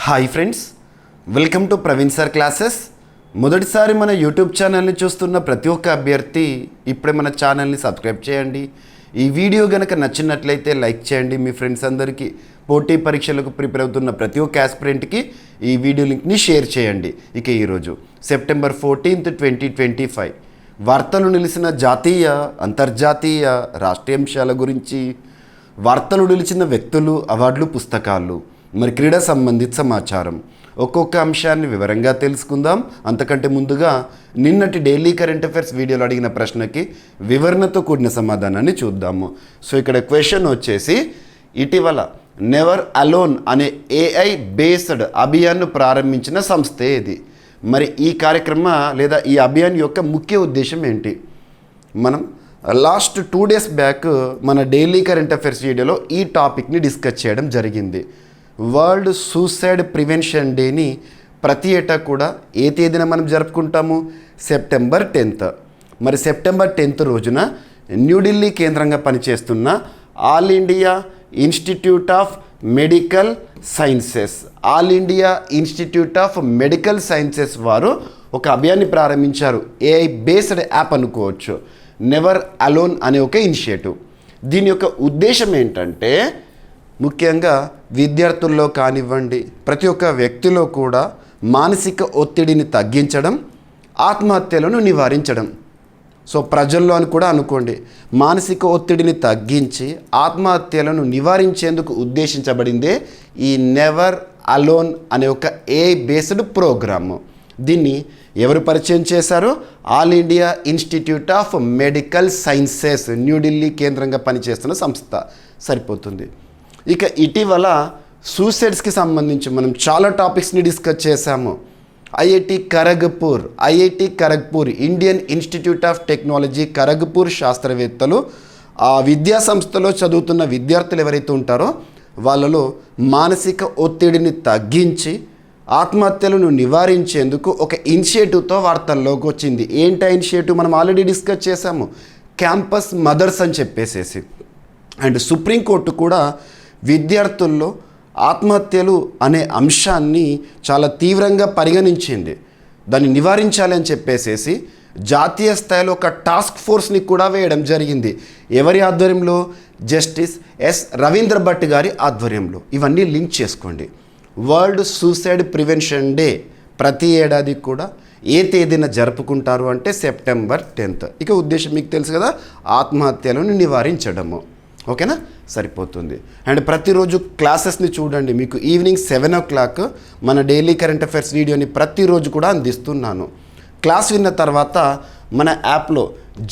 Hi friends, welcome to Praveen sir classes. మొదటిసారి మన YouTube ఛానల్ని చూస్తున్న ప్రతి ఒక్క అభ్యర్థి ఇప్పుడే మన ఛానల్ని సబ్స్క్రైబ్ చేయండి. ఈ వీడియో కనుక నచ్చినట్లయితే లైక్ చేయండి. మీ ఫ్రెండ్స్ అందరికీ పోటీ పరీక్షలకు ప్రిపేర్ అవుతున్న ప్రతి ఒక్క ఆస్పిరెంట్కి ఈ వీడియో లింక్ని షేర్ చేయండి. ఇక ఈరోజు సెప్టెంబర్ 14, 2025 వార్తలు నిలిచిన జాతీయ, అంతర్జాతీయ, రాష్ట్రీయ అంశాల గురించి, వార్తలు నిలిచిన వ్యక్తులు, అవార్డులు, పుస్తకాలు, మరి క్రీడా సంబంధిత సమాచారం, ఒక్కొక్క అంశాన్ని వివరంగా తెలుసుకుందాం. అంతకంటే ముందుగా నిన్నటి డైలీ కరెంట్ అఫైర్స్ వీడియోలో అడిగిన ప్రశ్నకి వివరణతో కూడిన సమాధానాన్ని చూద్దాము. సో ఇక్కడ క్వశ్చన్ వచ్చేసి, ఇటీవల నెవర్ అలోన్ అనే AI బేస్డ్ అభియాన్ను ప్రారంభించిన సంస్థ ఏది? మరి ఈ కార్యక్రమ లేదా ఈ అభియాన్ యొక్క ముఖ్య ఉద్దేశం ఏంటి? మనం లాస్ట్ 2 days బ్యాక్ మన డైలీ కరెంట్ అఫైర్స్ వీడియోలో ఈ టాపిక్ని డిస్కస్ చేయడం జరిగింది. వరల్డ్ సూసైడ్ ప్రివెన్షన్ డేని ప్రతి ఏటా కూడా ఏ తేదీన మనం జరుపుకుంటాము? September 10th. మరి సెప్టెంబర్ 10th రోజున న్యూఢిల్లీ కేంద్రంగా పనిచేస్తున్న all India institute of medical sciences, all India institute of medical sciences వారు ఒక అభియాన్ని ప్రారంభించారు. AI బేస్డ్ యాప్ అనుకోవచ్చు, నెవర్ అలోన్ అనే ఒక ఇనిషియేటివ్. దీని యొక్క ఉద్దేశం ఏంటంటే, ముఖ్యంగా విద్యార్థుల్లో కానివ్వండి, ప్రతి ఒక్క వ్యక్తిలో కూడా మానసిక ఒత్తిడిని తగ్గించడం, ఆత్మహత్యలను నివారించడం. సో ప్రజల్లో అని కూడా అనుకోండి, మానసిక ఒత్తిడిని తగ్గించి ఆత్మహత్యలను నివారించేందుకు ఉద్దేశించబడిందే ఈ నెవర్ అలోన్ అనే ఒక AI బేస్డ్ ప్రోగ్రాము. దీన్ని ఎవరు పరిచయం చేశారో? All India institute of medical sciences, New Delhi కేంద్రంగా పనిచేస్తున్న సంస్థ. సరిపోతుంది. ఇక ఇటీవల సూసైడ్స్కి సంబంధించి మనం చాలా టాపిక్స్ని డిస్కస్ చేశాము. IIT Kharagpur, Indian institute of technology Kharagpur శాస్త్రవేత్తలు ఆ విద్యా సంస్థలో చదువుతున్న విద్యార్థులు ఎవరైతే ఉంటారో వాళ్ళలో మానసిక ఒత్తిడిని తగ్గించి ఆత్మహత్యలను నివారించేందుకు ఒక ఇనిషియేటివ్తో వార్తల్లోకి వచ్చింది. ఏంటి ఆ ఇనిషియేటివ్? మనం ఆల్రెడీ డిస్కస్ చేశాము, క్యాంపస్ మదర్స్ అని చెప్పేసేసి. అండ్ సుప్రీంకోర్టు కూడా విద్యార్థుల్లో ఆత్మహత్యలు అనే అంశాన్ని చాలా తీవ్రంగా పరిగణించింది. దాన్ని నివారించాలి అని చెప్పేసేసి జాతీయ స్థాయిలో ఒక టాస్క్ ఫోర్స్ని కూడా వేయడం జరిగింది. ఎవరి ఆధ్వర్యంలో? Justice S. రవీంద్ర భట్ గారి ఆధ్వర్యంలో. ఇవన్నీ లింక్ చేసుకోండి. వరల్డ్ సూసైడ్ ప్రివెన్షన్ డే ప్రతి ఏడాది కూడా ఏ తేదీన జరుపుకుంటారు అంటే సెప్టెంబర్ 10th. ఇక ఉద్దేశం మీకు తెలుసు కదా, ఆత్మహత్యలను నివారించడము. ఓకేనా? సరిపోతుంది. అండ్ ప్రతిరోజు క్లాసెస్ని చూడండి. మీకు ఈవినింగ్ 7 o'clock మన డైలీ కరెంట్ అఫైర్స్ వీడియోని ప్రతిరోజు కూడా అందిస్తున్నాను. క్లాస్ విన్న తర్వాత మన యాప్లో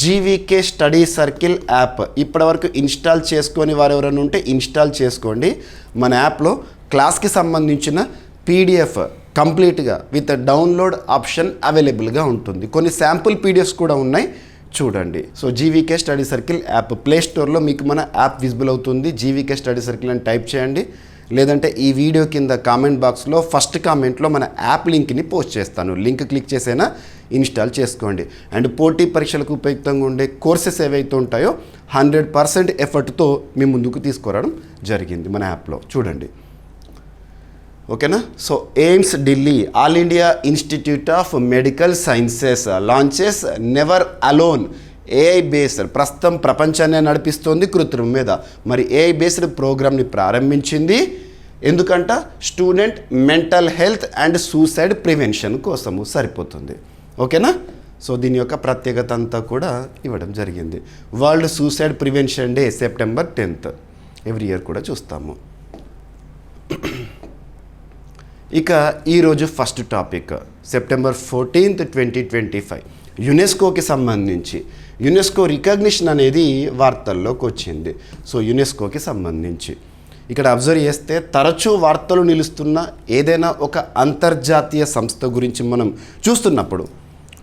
GVK స్టడీ సర్కిల్ యాప్ ఇప్పటివరకు ఇన్స్టాల్ చేసుకొని వారు ఎవరైనా ఉంటే ఇన్స్టాల్ చేసుకోండి. మన యాప్లో క్లాస్కి సంబంధించిన PDF కంప్లీట్గా విత్ డౌన్లోడ్ ఆప్షన్ అవైలబుల్గా ఉంటుంది. కొన్ని శాంపుల్ PDFs కూడా ఉన్నాయి, చూడండి. So GVK study circle app play స్టోర్లో మీకు మన యాప్ విజిబుల్ అవుతుంది. GVK స్టడీ సర్కిల్ అని టైప్ చేయండి. లేదంటే ఈ వీడియో కింద కామెంట్ బాక్స్లో ఫస్ట్ కామెంట్లో మన యాప్ లింక్ని పోస్ట్ చేస్తాను. లింక్ క్లిక్ చేసైనా ఇన్స్టాల్ చేసుకోండి. అండ్ పోటీ పరీక్షలకు ఉపయుక్తంగా ఉండే కోర్సెస్ ఏవైతే ఉంటాయో 100% ఎఫర్ట్తో మీ ముందుకు తీసుకురావడం జరిగింది మన యాప్లో, చూడండి. ఓకేనా? So AIIMS Delhi, all India institute of medical sciences launches never alone AI based, ప్రస్తుతం ప్రపంచాన్ని నడిపిస్తోంది కృత్రిమ మీద. మరి AI బేస్డ్ ప్రోగ్రామ్ని ప్రారంభించింది ఎందుకంట? Student mental health and suicide prevention కోసము. సరిపోతుంది. ఓకేనా? సో దీని యొక్క ప్రత్యేకత అంతా కూడా ఇవ్వడం జరిగింది. World suicide prevention day September 10th every year కూడా చూస్తాము. ఇక ఈరోజు ఫస్ట్ టాపిక్ సెప్టెంబర్ 14, 2025 యునెస్కోకి సంబంధించి. యునెస్కో రికగ్నిషన్ అనేది వార్తల్లోకి వచ్చింది. సో యునెస్కోకి సంబంధించి ఇక్కడ అబ్జర్వ్ చేస్తే తరచూ వార్తలు నిలుస్తున్న ఏదైనా ఒక అంతర్జాతీయ సంస్థ గురించి మనం చూస్తున్నప్పుడు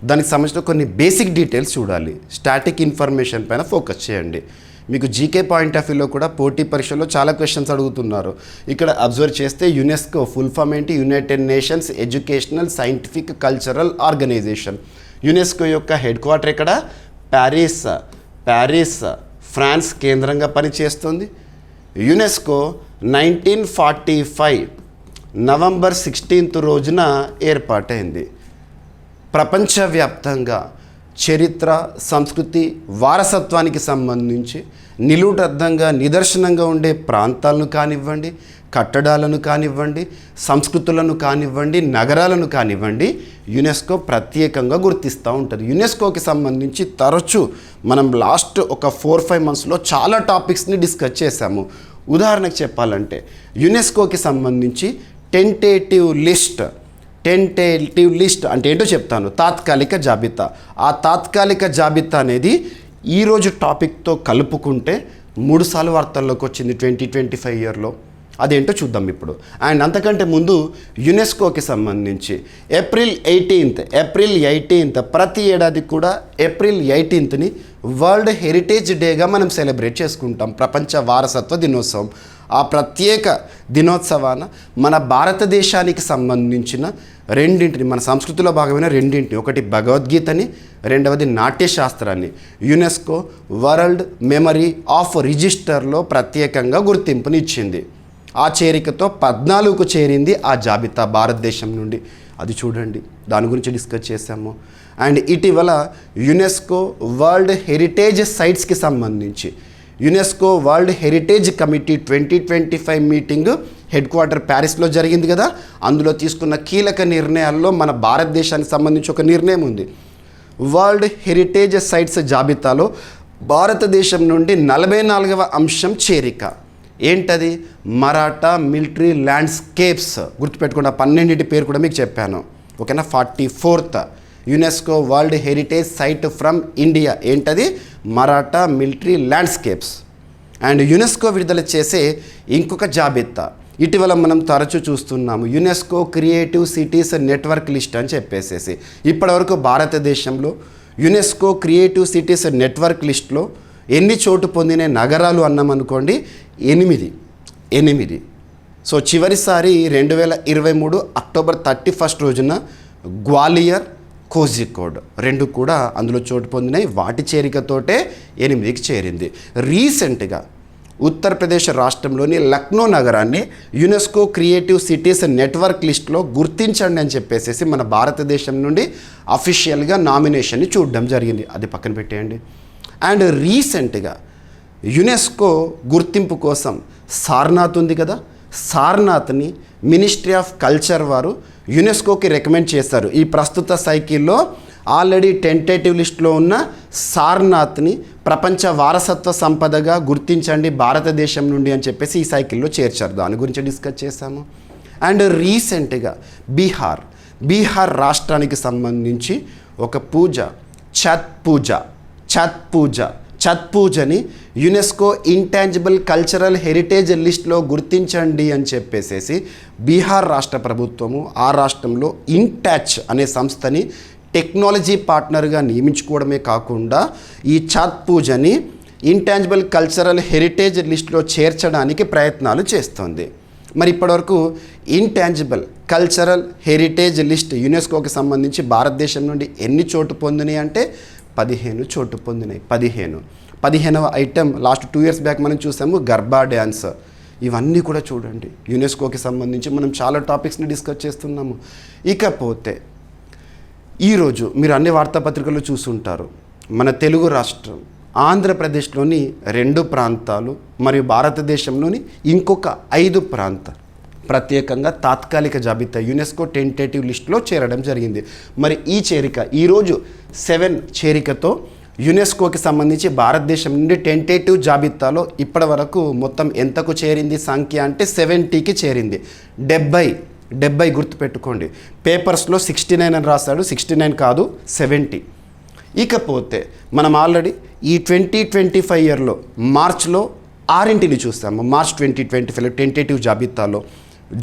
దానికి సంబంధించిన కొన్ని బేసిక్ డీటెయిల్స్ చూడాలి. స్టాటిక్ ఇన్ఫర్మేషన్ పైన ఫోకస్ చేయండి. మీకు జీకే పాయింట్ ఆఫ్ వ్యూలో కూడా పోటీ పరీక్షలో చాలా క్వశ్చన్స్ అడుగుతున్నారు. ఇక్కడ అబ్జర్వ్ చేస్తే యునెస్కో ఫుల్ ఫామ్ ఏంటి? United Nations educational scientific cultural organisation. UNESCO యొక్క హెడ్ క్వార్టర్ ఎక్కడ? ప్యారిస్, ఫ్రాన్స్ కేంద్రంగా పనిచేస్తుంది. యునెస్కో 1945 నవంబర్ 16 రోజున ఏర్పాటైంది. ప్రపంచవ్యాప్తంగా చరిత్ర, సంస్కృతి, వారసత్వానికి సంబంధించి నిలువుటద్దంగా నిదర్శనంగా ఉండే ప్రాంతాలను కానివ్వండి, కట్టడాలను కానివ్వండి, సంస్కృతులను కానివ్వండి, నగరాలను కానివ్వండి, యునెస్కో ప్రత్యేకంగా గుర్తిస్తూ ఉంటుంది. యునెస్కోకి సంబంధించి తరచూ మనం లాస్ట్ ఒక 4-5 మంత్స్లో చాలా టాపిక్స్ని డిస్కస్ చేశాము. ఉదాహరణకు చెప్పాలంటే యునెస్కోకి సంబంధించి టెంటేటివ్ లిస్ట్ అంటే ఏంటో చెప్తాను. తాత్కాలిక జాబితా. ఆ తాత్కాలిక జాబితా అనేది ఈరోజు టాపిక్తో కలుపుకుంటే 3 సార్లు వార్తల్లోకి వచ్చింది 2025 ఇయర్లో. అదేంటో చూద్దాం ఇప్పుడు. అండ్ అంతకంటే ముందు యునెస్కోకి సంబంధించి ఏప్రిల్ 18 ప్రతి ఏడాది కూడా ఏప్రిల్ 18ని వరల్డ్ హెరిటేజ్ డేగా మనం సెలబ్రేట్ చేసుకుంటాం, ప్రపంచ వారసత్వ దినోత్సవం. ఆ ప్రత్యేక దినోత్సవాన మన భారతదేశానికి సంబంధించిన రెండింటిని, మన సంస్కృతిలో భాగమైన రెండింటిని, ఒకటి భగవద్గీతని, రెండవది నాట్యశాస్త్రాన్ని యునెస్కో వరల్డ్ మెమరీ ఆఫ్ రిజిస్టర్లో ప్రత్యేకంగా గుర్తింపునిచ్చింది. ఆ చేరికతో 14కు చేరింది ఆ జాబితా భారతదేశం నుండి. అది చూడండి, దాని గురించి డిస్కస్ చేశాము. అండ్ ఇటీవల యునెస్కో వరల్డ్ హెరిటేజ్ సైట్స్కి సంబంధించి UNESCO world heritage committee 2025 meeting headquarter ప్యారిస్లో జరిగింది కదా. అందులో తీసుకున్న కీలక నిర్ణయాల్లో మన భారతదేశానికి సంబంధించి ఒక నిర్ణయం ఉంది. వరల్డ్ హెరిటేజ్ సైట్స్ జాబితాలో భారతదేశం నుండి 44వ అంశం చేరిక. ఏంటది? Maratha military landscapes. గుర్తుపెట్టుకున్న 12 పేరు కూడా మీకు చెప్పాను, ఓకేనా. 44th UNESCO world heritage site from India. ఏంటది? Maratha military landscapes. And UNESCO విడుదల చేసే ఇంకొక జాబితా ఇటీవల మనం తరచూ చూస్తున్నాము, UNESCO creative cities network list అని చెప్పేసేసి. ఇప్పటివరకు భారతదేశంలో యునెస్కో క్రియేటివ్ సిటీస్ నెట్వర్క్ లిస్ట్లో ఎన్ని చోటు పొందిన నగరాలు అన్నామనుకోండి, 8. సో చివరిసారి 2023 అక్టోబర్ 31 రోజున గ్వాలియర్, కోజికోడ్ 2 కూడా అందులో చోటు పొందినాయి. వాటి చేరికతోటే 8కి చేరింది. రీసెంట్గా ఉత్తరప్రదేశ్ రాష్ట్రంలోని లక్నో నగరాన్ని యునెస్కో క్రియేటివ్ సిటీస్ నెట్వర్క్ లిస్ట్లో గుర్తించండి అని చెప్పేసి మన భారతదేశం నుండి అఫీషియల్గా నామినేషన్ని చూడడం జరిగింది. అది పక్కన పెట్టేయండి. అండ్ రీసెంట్గా యునెస్కో గుర్తింపు కోసం సార్నాథ్ ఉంది కదా, సార్నాథ్ని మినిస్ట్రీ ఆఫ్ కల్చర్ వారు యునెస్కోకి రికమెండ్ చేశారు. ఈ ప్రస్తుత సైకిల్లో ఆల్రెడీ టెంటేటివ్ లిస్ట్లో ఉన్న సార్నాథ్ని ప్రపంచ వారసత్వ సంపదగా గుర్తించండి భారతదేశం నుండి అని చెప్పేసి ఈ సైకిల్లో చేర్చారు. దాని గురించి డిస్కస్ చేశాము. అండ్ రీసెంట్గా బీహార్ రాష్ట్రానికి సంబంధించి ఒక పూజ, ఛత్ పూజని యునెస్కో ఇంటాంజిబుల్ కల్చరల్ హెరిటేజ్ లిస్ట్లో గుర్తించండి అని చెప్పేసి బీహార్ రాష్ట్ర ప్రభుత్వము ఆ రాష్ట్రంలో ఇంటాచ్ అనే సంస్థని టెక్నాలజీ పార్ట్నర్గా నియమించుకోవడమే కాకుండా ఈ ఛత్ పూజని ఇంటాంజిబుల్ కల్చరల్ హెరిటేజ్ లిస్ట్లో చేర్చడానికి ప్రయత్నాలు చేస్తోంది. మరి ఇప్పటివరకు ఇంటాంజిబుల్ కల్చరల్ హెరిటేజ్ లిస్ట్ యునెస్కోకి సంబంధించి భారతదేశం నుండి ఎన్ని చోటు పొందినాయి అంటే 15 చోటు పొందినాయి. 15వ ఐటెం లాస్ట్ 2 years బ్యాక్ మనం చూసాము, గర్బా డ్యాన్స్. ఇవన్నీ కూడా చూడండి, యునెస్కోకి సంబంధించి మనం చాలా టాపిక్స్ని డిస్కస్ చేస్తున్నాము. ఇకపోతే ఈరోజు మీరు అన్ని వార్తాపత్రికల్లో చూసుంటారు, మన తెలుగు రాష్ట్రం ఆంధ్రప్రదేశ్లోని 2 ప్రాంతాలు మరియు భారతదేశంలోని ఇంకొక 5 ప్రాంతాలు ప్రత్యేకంగా తాత్కాలిక జాబితా యునెస్కో టెంటేటివ్ లిస్ట్లో చేరడం జరిగింది. మరి ఈ చేరిక ఈరోజు 7 చేరికతో యునెస్కోకి సంబంధించి భారతదేశం నుండి టెంటేటివ్ జాబితాలో ఇప్పటి వరకు మొత్తం ఎంతకు చేరింది సంఖ్య అంటే 70కి చేరింది. 70 గుర్తుపెట్టుకోండి. పేపర్స్లో 69 అని రాశాడు, 69 కాదు 70. ఇకపోతే మనం ఆల్రెడీ ఈ 2025 ఇయర్లో మార్చ్లో 6 చూసాము. మార్చ్ 2025 టెంటేటివ్ జాబితాలో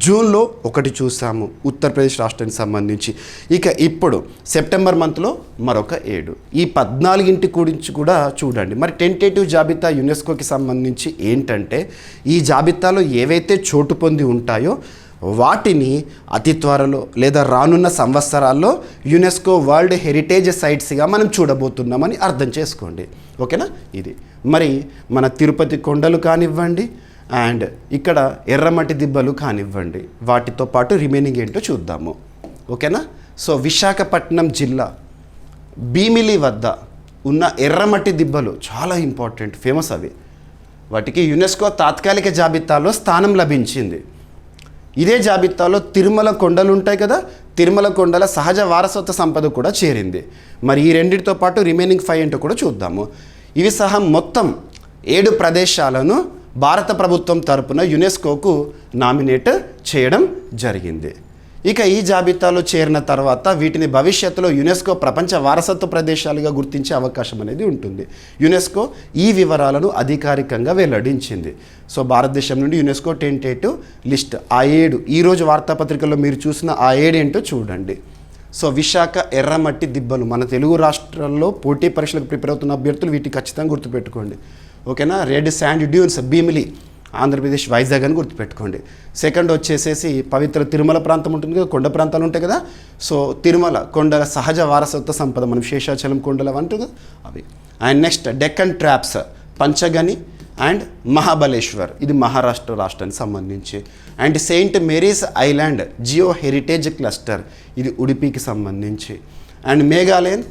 జూన్లో 1 చూసాము ఉత్తరప్రదేశ్ రాష్ట్రానికి సంబంధించి. ఇక ఇప్పుడు సెప్టెంబర్ మంత్లో మరొక 7. ఈ 14 గురించి కూడా చూడండి. మరి టెంటేటివ్ జాబితా యునెస్కోకి సంబంధించి ఏంటంటే ఈ జాబితాలో ఏవైతే చోటు పొంది ఉంటాయో వాటిని అతి త్వరలో లేదా రానున్న సంవత్సరాల్లో యునెస్కో వరల్డ్ హెరిటేజ్ సైట్స్గా మనం చూడబోతున్నామని అర్థం చేసుకోండి, ఓకేనా. ఇది మరి మన తిరుపతి కొండలు కానివ్వండి, అండ్ ఇక్కడ ఎర్రమట్టి దిబ్బలు కానివ్వండి, వాటితో పాటు రిమైనింగ్ ఏంటో చూద్దాము. ఓకేనా. సో విశాఖపట్నం జిల్లా భీమిలి వద్ద ఉన్న ఎర్రమట్టి దిబ్బలు చాలా ఇంపార్టెంట్, ఫేమస్ అవి. వాటికి యునెస్కో తాత్కాలిక జాబితాలో స్థానం లభించింది. ఇదే జాబితాలో తిరుమల కొండలు ఉంటాయి కదా, తిరుమల కొండల సహజ వారసత్వ సంపద కూడా చేరింది. మరి ఈ రెండింటితో పాటు రిమైనింగ్ 5 ఏంటో కూడా చూద్దాము. ఇవి సహా మొత్తం 7 ప్రదేశాలను భారత ప్రభుత్వం తరపున యునెస్కోకు నామినేట్ చేయడం జరిగింది. ఇక ఈ జాబితాలో చేరిన తర్వాత వీటిని భవిష్యత్తులో యునెస్కో ప్రపంచ వారసత్వ ప్రదేశాలుగా గుర్తించే అవకాశం అనేది ఉంటుంది. యునెస్కో ఈ వివరాలను అధికారికంగా వెల్లడించింది. సో భారతదేశం నుండి యునెస్కో టెంటేటివ్ లిస్ట్ ఆ 7 ఈరోజు వార్తాపత్రికల్లో మీరు చూసిన ఆ 7 ఏంటో చూడండి. సో విశాఖ ఎర్రమట్టి దిబ్బలు మన తెలుగు రాష్ట్రాల్లో పోటీ పరీక్షలకు ప్రిపేర్ అవుతున్న అభ్యర్థులు వీటిని ఖచ్చితంగా గుర్తుపెట్టుకోండి. ఓకేనా. Red sand dunes Bheemili Andhra Pradesh Vizag అని గుర్తుపెట్టుకోండి. సెకండ్ వచ్చేసేసి పవిత్ర తిరుమల ప్రాంతం ఉంటుంది కదా, కొండ ప్రాంతాలు ఉంటాయి కదా. సో తిరుమల కొండల సహజ వారసత్వ సంపద, మనం శేషాచలం కొండలు అంటారు కదా అవి. And next Deccan traps Panchgani and Mahabaleshwar, ఇది మహారాష్ట్ర రాష్ట్రానికి సంబంధించి. And Saint Mary's island Jio heritage cluster, ఇది ఉడిపికి సంబంధించి. అండ్ మేఘాలయన్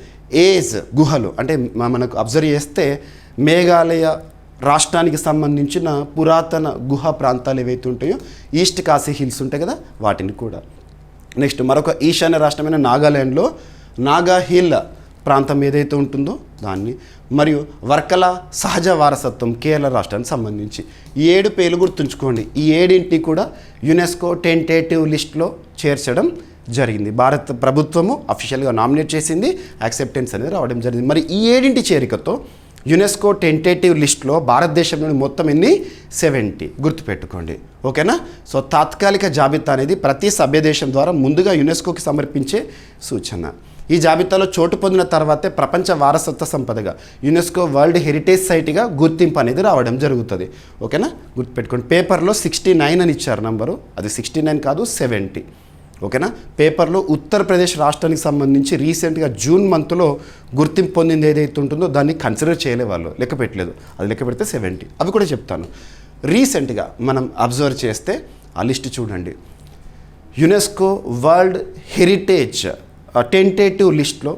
ఏజ్ గుహలు, అంటే మనకు అబ్జర్వ్ చేస్తే మేఘాలయ రాష్ట్రానికి సంబంధించిన పురాతన గుహ ప్రాంతాలు ఏవైతే ఉంటాయో, ఈస్ట్ కాశీ హిల్స్ ఉంటాయి కదా, వాటిని కూడా. నెక్స్ట్ మరొక ఈశాన్య రాష్ట్రమైన నాగాల్యాండ్లో నాగా హిల్ ప్రాంతం ఏదైతే ఉంటుందో దాన్ని, మరియు వర్కల సహజ వారసత్వం కేరళ రాష్ట్రానికి సంబంధించి. ఈ 7 పేర్లు గుర్తుంచుకోండి. ఈ 7 కూడా యునెస్కో టెంటేటివ్ లిస్ట్లో చేర్చడం జరిగింది. భారత ప్రభుత్వము అఫీషియల్గా నామినేట్ చేసింది, యాక్సెప్టెన్స్ అనేది రావడం జరిగింది. మరి ఈ 7 చేరికతో యునెస్కో టెంటేటివ్ లిస్ట్లో భారతదేశం నుండి మొత్తం 70 గుర్తుపెట్టుకోండి. ఓకేనా. సో తాత్కాలిక జాబితా అనేది ప్రతి సభ్యదేశం ద్వారా ముందుగా యునెస్కోకి సమర్పించే సూచన. ఈ జాబితాలో చోటు పొందిన తర్వాతే ప్రపంచ వారసత్వ సంపదగా యునెస్కో వరల్డ్ హెరిటేజ్ సైట్గా గుర్తింపు అనేది రావడం జరుగుతుంది. ఓకేనా, గుర్తుపెట్టుకోండి. పేపర్లో 69 అని ఇచ్చారు నంబరు, అది 69 కాదు 70. ఓకేనా. పేపర్లో ఉత్తరప్రదేశ్ రాష్ట్రానికి సంబంధించి రీసెంట్గా జూన్ మంత్లో గుర్తింపు పొందింది ఏదైతే ఉంటుందో దాన్ని కన్సిడర్ చేయలే, వాళ్ళు లెక్క పెట్టలేదు. అది లెక్క పెడితే 70. అవి కూడా చెప్తాను. రీసెంట్గా మనం అబ్జర్వ్ చేస్తే ఆ లిస్ట్ చూడండి. యునెస్కో వరల్డ్ హెరిటేజ్ టెంటేటివ్ లిస్ట్లో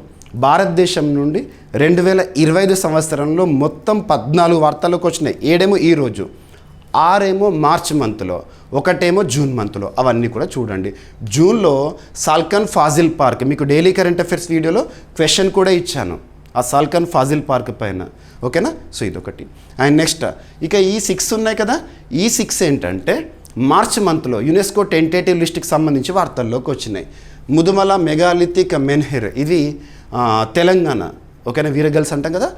భారతదేశం నుండి 2025 సంవత్సరంలో మొత్తం 14 వార్తలకు వచ్చినాయి. 7 ఈరోజు, 6 మార్చ్ మంత్లో, 1 జూన్ మంత్లో. అవన్నీ కూడా చూడండి. జూన్లో సాల్కన్ ఫాజిల్ పార్క్, మీకు డైలీ కరెంట్ అఫైర్స్ వీడియోలో క్వశ్చన్ కూడా ఇచ్చాను ఆ సాల్కన్ ఫాజిల్ పార్క్ పైన. ఓకేనా. సో ఇదొకటి. అండ్ నెక్స్ట్ ఇక ఈ 6 ఉన్నాయి కదా, ఈ 6 ఏంటంటే మార్చ్ మంత్లో యునెస్కో టెంటేటివ్ లిస్ట్కి సంబంధించి వార్తల్లోకి వచ్చినాయి. ముదుమల మెగాలిథిక్ మెన్హిర్, ఇది తెలంగాణ. ఓకేనా, వీరగల్స్ అంటాం కదా.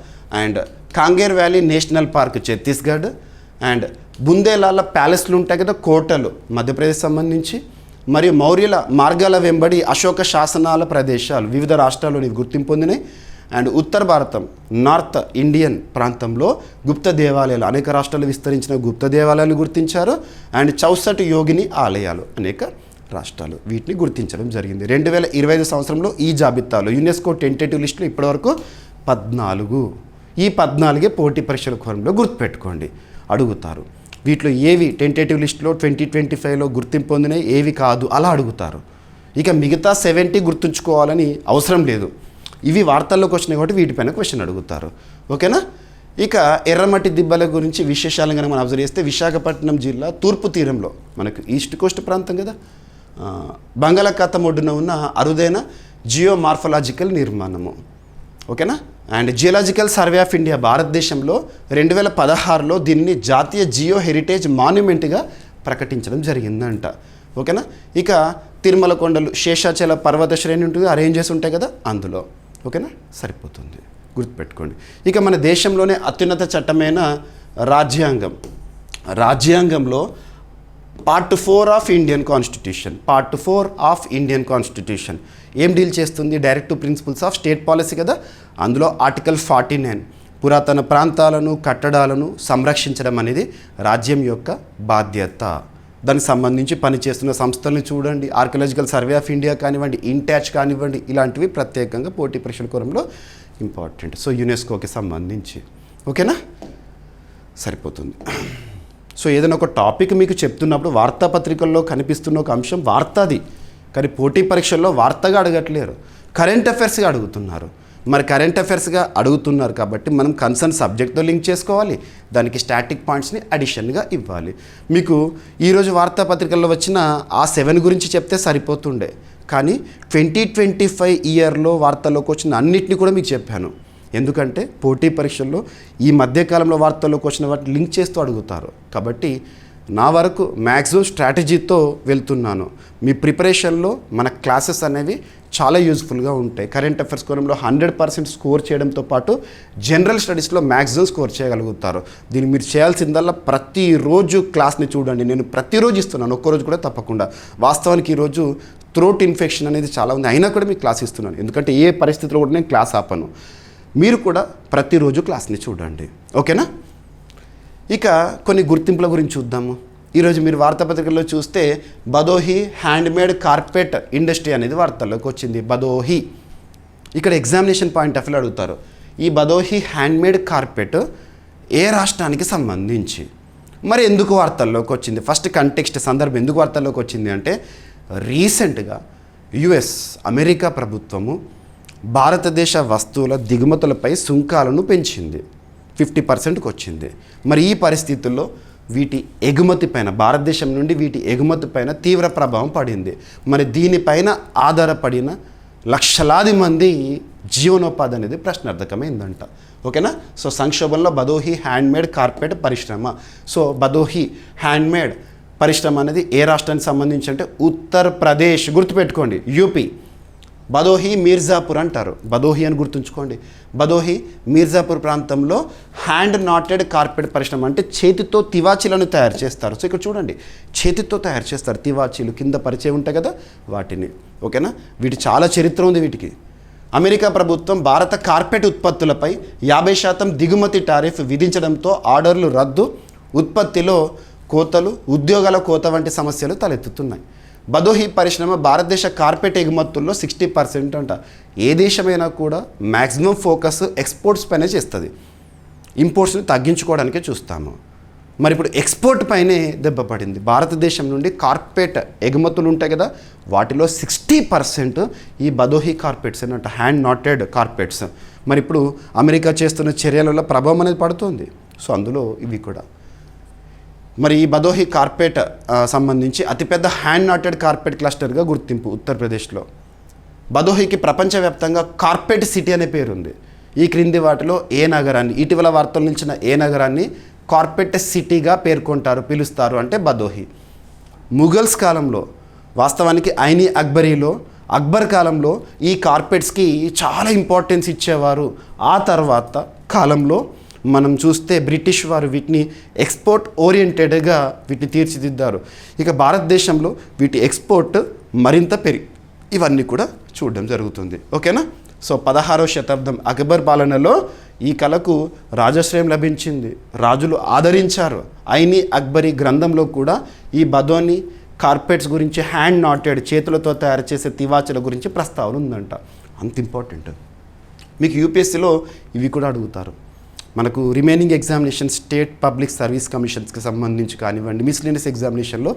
And Kanger valley national park Chhattisgarh. And బుందేలాల ప్యాలెస్లు ఉంటాయి కదా, కోటలు, మధ్యప్రదేశ్ సంబంధించి. మరియు మౌర్యుల మార్గాల వెంబడి అశోక శాసనాల ప్రదేశాలు వివిధ రాష్ట్రాల్లోని గుర్తింపు పొందినాయి. అండ్ ఉత్తర భారతం, నార్త్ ఇండియన్ ప్రాంతంలో గుప్త దేవాలయాలు, అనేక రాష్ట్రాలు విస్తరించిన గుప్త దేవాలయాలు గుర్తించారు. అండ్ 64 యోగిని ఆలయాలు, అనేక రాష్ట్రాలు, వీటిని గుర్తించడం జరిగింది. 2025 సంవత్సరంలో ఈ జాబితాలో యునెస్కో టెంటేటివ్ లిస్టులో ఇప్పటివరకు 14. ఈ 14 పోటీ పరీక్షల కోణంలో గుర్తుపెట్టుకోండి, అడుగుతారు. వీటిలో ఏవి టెంటేటివ్ లిస్టులో 2025లో గుర్తింపు పొందినాయి, ఏవి కాదు, అలా అడుగుతారు. ఇక మిగతా 70 గుర్తుంచుకోవాలని అవసరం లేదు. ఇవి వార్తల్లోకి వచ్చినాయి కాబట్టి వీటిపైన క్వశ్చన్ అడుగుతారు. ఓకేనా. ఇక ఎర్రమట్టి దిబ్బల గురించి విశేషాలుగా మనం అబ్జర్వ్ చేస్తే విశాఖపట్నం జిల్లా తూర్పు తీరంలో, మనకు ఈస్ట్ కోస్ట్ ప్రాంతం కదా, బంగాళాఖాతం ఒడ్డున ఉన్న అరుదైన జియో మార్ఫలాజికల్ నిర్మాణము. ఓకేనా. And geological survey of India భారతదేశంలో 2016లో దీన్ని జాతీయ జియో హెరిటేజ్ మాన్యుమెంట్గా ప్రకటించడం జరిగిందంట. ఓకేనా. ఇక తిరుమల కొండలు, శేషాచల పర్వత శ్రేణి ఉంటుంది, అరేంజెస్ ఉంటాయి కదా అందులో. ఓకేనా, సరిపోతుంది, గుర్తుపెట్టుకోండి. ఇక మన దేశంలోనే అత్యున్నత చట్టమైన రాజ్యాంగంలో పార్ట్ 4 ఆఫ్ ఇండియన్ కాన్స్టిట్యూషన్ ఏం డీల్ చేస్తుంది? Direct principles of state policy కదా. అందులో ఆర్టికల్ 49 పురాతన ప్రాంతాలను, కట్టడాలను సంరక్షించడం అనేది రాజ్యం యొక్క బాధ్యత. దానికి సంబంధించి పనిచేస్తున్న సంస్థలను చూడండి, ఆర్కియాలజికల్ సర్వే ఆఫ్ ఇండియా కానివ్వండి, ఇంటాచ్ కానివ్వండి, ఇలాంటివి ప్రత్యేకంగా పోటీ పరీక్షల కోణంలో ఇంపార్టెంట్. సో యునెస్కోకి సంబంధించి. ఓకేనా, సరిపోతుంది. సో ఏదైనా ఒక టాపిక్ మీకు చెప్తున్నప్పుడు వార్తాపత్రికల్లో కనిపిస్తున్న ఒక అంశం వార్త అది, కానీ పోటీ పరీక్షల్లో వార్తగా అడగట్లేరు, కరెంట్ అఫైర్స్గా అడుగుతున్నారు. మరి కరెంట్ అఫైర్స్గా అడుగుతున్నారు కాబట్టి మనం కన్సర్న్ సబ్జెక్ట్తో లింక్ చేసుకోవాలి, దానికి స్టాటిక్ పాయింట్స్ని అడిషన్గా ఇవ్వాలి. మీకు ఈరోజు వార్తాపత్రికల్లో వచ్చిన ఆ 7 గురించి చెప్తే సరిపోతుండే, కానీ 2025 ఇయర్లో వార్తల్లోకి వచ్చిన అన్నిటిని కూడా మీకు చెప్పాను. ఎందుకంటే పోటీ పరీక్షల్లో ఈ మధ్యకాలంలో వార్తల్లోకి వచ్చిన వాటిని లింక్ చేస్తూ అడుగుతారు. కాబట్టి నా వరకు మ్యాక్సిమం స్ట్రాటజీతో వెళ్తున్నాను. మీ ప్రిపరేషన్లో మన క్లాసెస్ అనేవి చాలా యూజ్ఫుల్గా ఉంటాయి. కరెంట్ అఫైర్స్ కోణంలో 100% స్కోర్ చేయడంతో పాటు జనరల్ స్టడీస్లో మ్యాక్సిమం స్కోర్ చేయగలుగుతారు. దీన్ని మీరు చేయాల్సిందల్లా ప్రతిరోజు క్లాస్ని చూడండి. నేను ప్రతిరోజు ఇస్తున్నాను, ఒక్కరోజు కూడా తప్పకుండా. వాస్తవానికి ఈరోజు థ్రోట్ ఇన్ఫెక్షన్ అనేది చాలా ఉంది, అయినా కూడా మీకు క్లాస్ ఇస్తున్నాను. ఎందుకంటే ఏ పరిస్థితిలో కూడా నేను క్లాస్ ఆపను. మీరు కూడా ప్రతిరోజు క్లాస్ని చూడండి, ఓకేనా? ఇక కొన్ని గుర్తింపుల గురించి చూద్దాము. ఈరోజు మీరు వార్తాపత్రికల్లో చూస్తే బదోహి హ్యాండ్మేడ్ కార్పెట్ ఇండస్ట్రీ అనేది వార్తల్లోకి వచ్చింది. బదోహి ఇక్కడ ఎగ్జామినేషన్ పాయింట్ ఆఫ్ వ్యూ అడుగుతారు. ఈ బదోహి హ్యాండ్మేడ్ కార్పెట్ ఏ రాష్ట్రానికి సంబంధించి, మరి ఎందుకు వార్తల్లోకి వచ్చింది? ఫస్ట్ కంటెక్స్ట్ సందర్భం ఎందుకు వార్తల్లోకి వచ్చింది అంటే, రీసెంట్గా అమెరికా ప్రభుత్వము భారతదేశ వస్తువుల దిగుమతులపై సుంకాలను పెంచింది, 50%కి వచ్చింది. మరి ఈ పరిస్థితుల్లో వీటి ఎగుమతి పైన, భారతదేశం నుండి వీటి ఎగుమతి పైన తీవ్ర ప్రభావం పడింది. మరి దీనిపైన ఆధారపడిన లక్షలాది మంది జీవనోపాధి అనేది ప్రశ్నార్థకమైందంట, ఓకేనా? సో సంక్షోభంలో బదోహి హ్యాండ్మేడ్ కార్పెట్ పరిశ్రమ. సో బదోహి హ్యాండ్మేడ్ పరిశ్రమ అనేది ఏ రాష్ట్రానికి సంబంధించి అంటే ఉత్తరప్రదేశ్, గుర్తుపెట్టుకోండి, యూపీ. బదోహి మీర్జాపూర్ అంటారు, బదోహి అని గుర్తుంచుకోండి. బదోహి మీర్జాపూర్ ప్రాంతంలో హ్యాండ్ నాటెడ్ కార్పెట్ పరిశ్రమ, అంటే చేతితో తివాచీలను తయారు చేస్తారు. సో ఇక్కడ చూడండి, చేతితో తయారు చేస్తారు తివాచీలు, కింద పరిచయం ఉంటాయి కదా వాటిని, ఓకేనా? వీటి చాలా చరిత్ర ఉంది వీటికి. అమెరికా ప్రభుత్వం భారత కార్పెట్ ఉత్పత్తులపై 50% దిగుమతి టారిఫ్ విధించడంతో ఆర్డర్లు రద్దు, ఉత్పత్తిలో కోతలు, ఉద్యోగాల కోత వంటి సమస్యలు తలెత్తుతున్నాయి. బదోహి పరిశ్రమ భారతదేశ కార్పెట్ ఎగుమతుల్లో 60% అంట. ఏ దేశమైనా కూడా మ్యాక్సిమం ఫోకస్ ఎక్స్పోర్ట్స్ పైనే చేస్తుంది, ఇంపోర్ట్స్ని తగ్గించుకోవడానికే చూస్తాము. మరి ఇప్పుడు ఎక్స్పోర్ట్ పైనే దెబ్బ పడింది. భారతదేశం నుండి కార్పెట్ ఎగుమతులు ఉంటాయి కదా, వాటిలో 60% ఈ బదోహి కార్పెట్స్ అన్నట్టు, హ్యాండ్ నాటెడ్ కార్పెట్స్. మరి ఇప్పుడు అమెరికా చేస్తున్న చర్యల వల్ల ప్రభావం అనేది పడుతుంది. సో అందులో ఇవి కూడా. మరి ఈ బదోహి కార్పెట్ సంబంధించి అతిపెద్ద హ్యాండ్ నాటెడ్ కార్పెట్ క్లస్టర్గా గుర్తింపు ఉత్తరప్రదేశ్లో. బదోహికి ప్రపంచవ్యాప్తంగా కార్పెట్ సిటీ అనే పేరుంది. ఈ క్రింది వాటిలో ఏ నగరాన్ని, ఇటీవల వార్తలు నిలిచిన ఏ నగరాన్ని కార్పెట్ సిటీగా పిలుస్తారు అంటే బదోహి. ముఘల్స్ కాలంలో, వాస్తవానికి ఐని అక్బరీలో, అక్బర్ కాలంలో ఈ కార్పెట్స్కి చాలా ఇంపార్టెన్స్ ఇచ్చేవారు. ఆ తర్వాత కాలంలో మనం చూస్తే బ్రిటిష్ వారు వీటిని ఎక్స్పోర్ట్ ఓరియంటెడ్గా వీటిని తీర్చిదిద్దారు. ఇక భారతదేశంలో వీటి ఎక్స్పోర్ట్ మరింత ఇవన్నీ కూడా చూడడం జరుగుతుంది, ఓకేనా? సో 16వ శతాబ్దం అక్బర్ పాలనలో ఈ కళకు రాజశ్రయం లభించింది, రాజులు ఆదరించారు. ఐని అక్బరీ గ్రంథంలో కూడా ఈ బదోని కార్పెట్స్ గురించి, హ్యాండ్ నాటెడ్ చేతులతో తయారు చేసే తివాచీల గురించి ప్రస్తావన ఉందంట. అంత ఇంపార్టెంట్. మీకు యూపీఎస్సీలో ఇవి కూడా అడుగుతారు. మనకు remaining examination state public service కమిషన్స్కి సంబంధించి కానివ్వండి, మిస్లేనియస్ ఎగ్జామినేషన్లో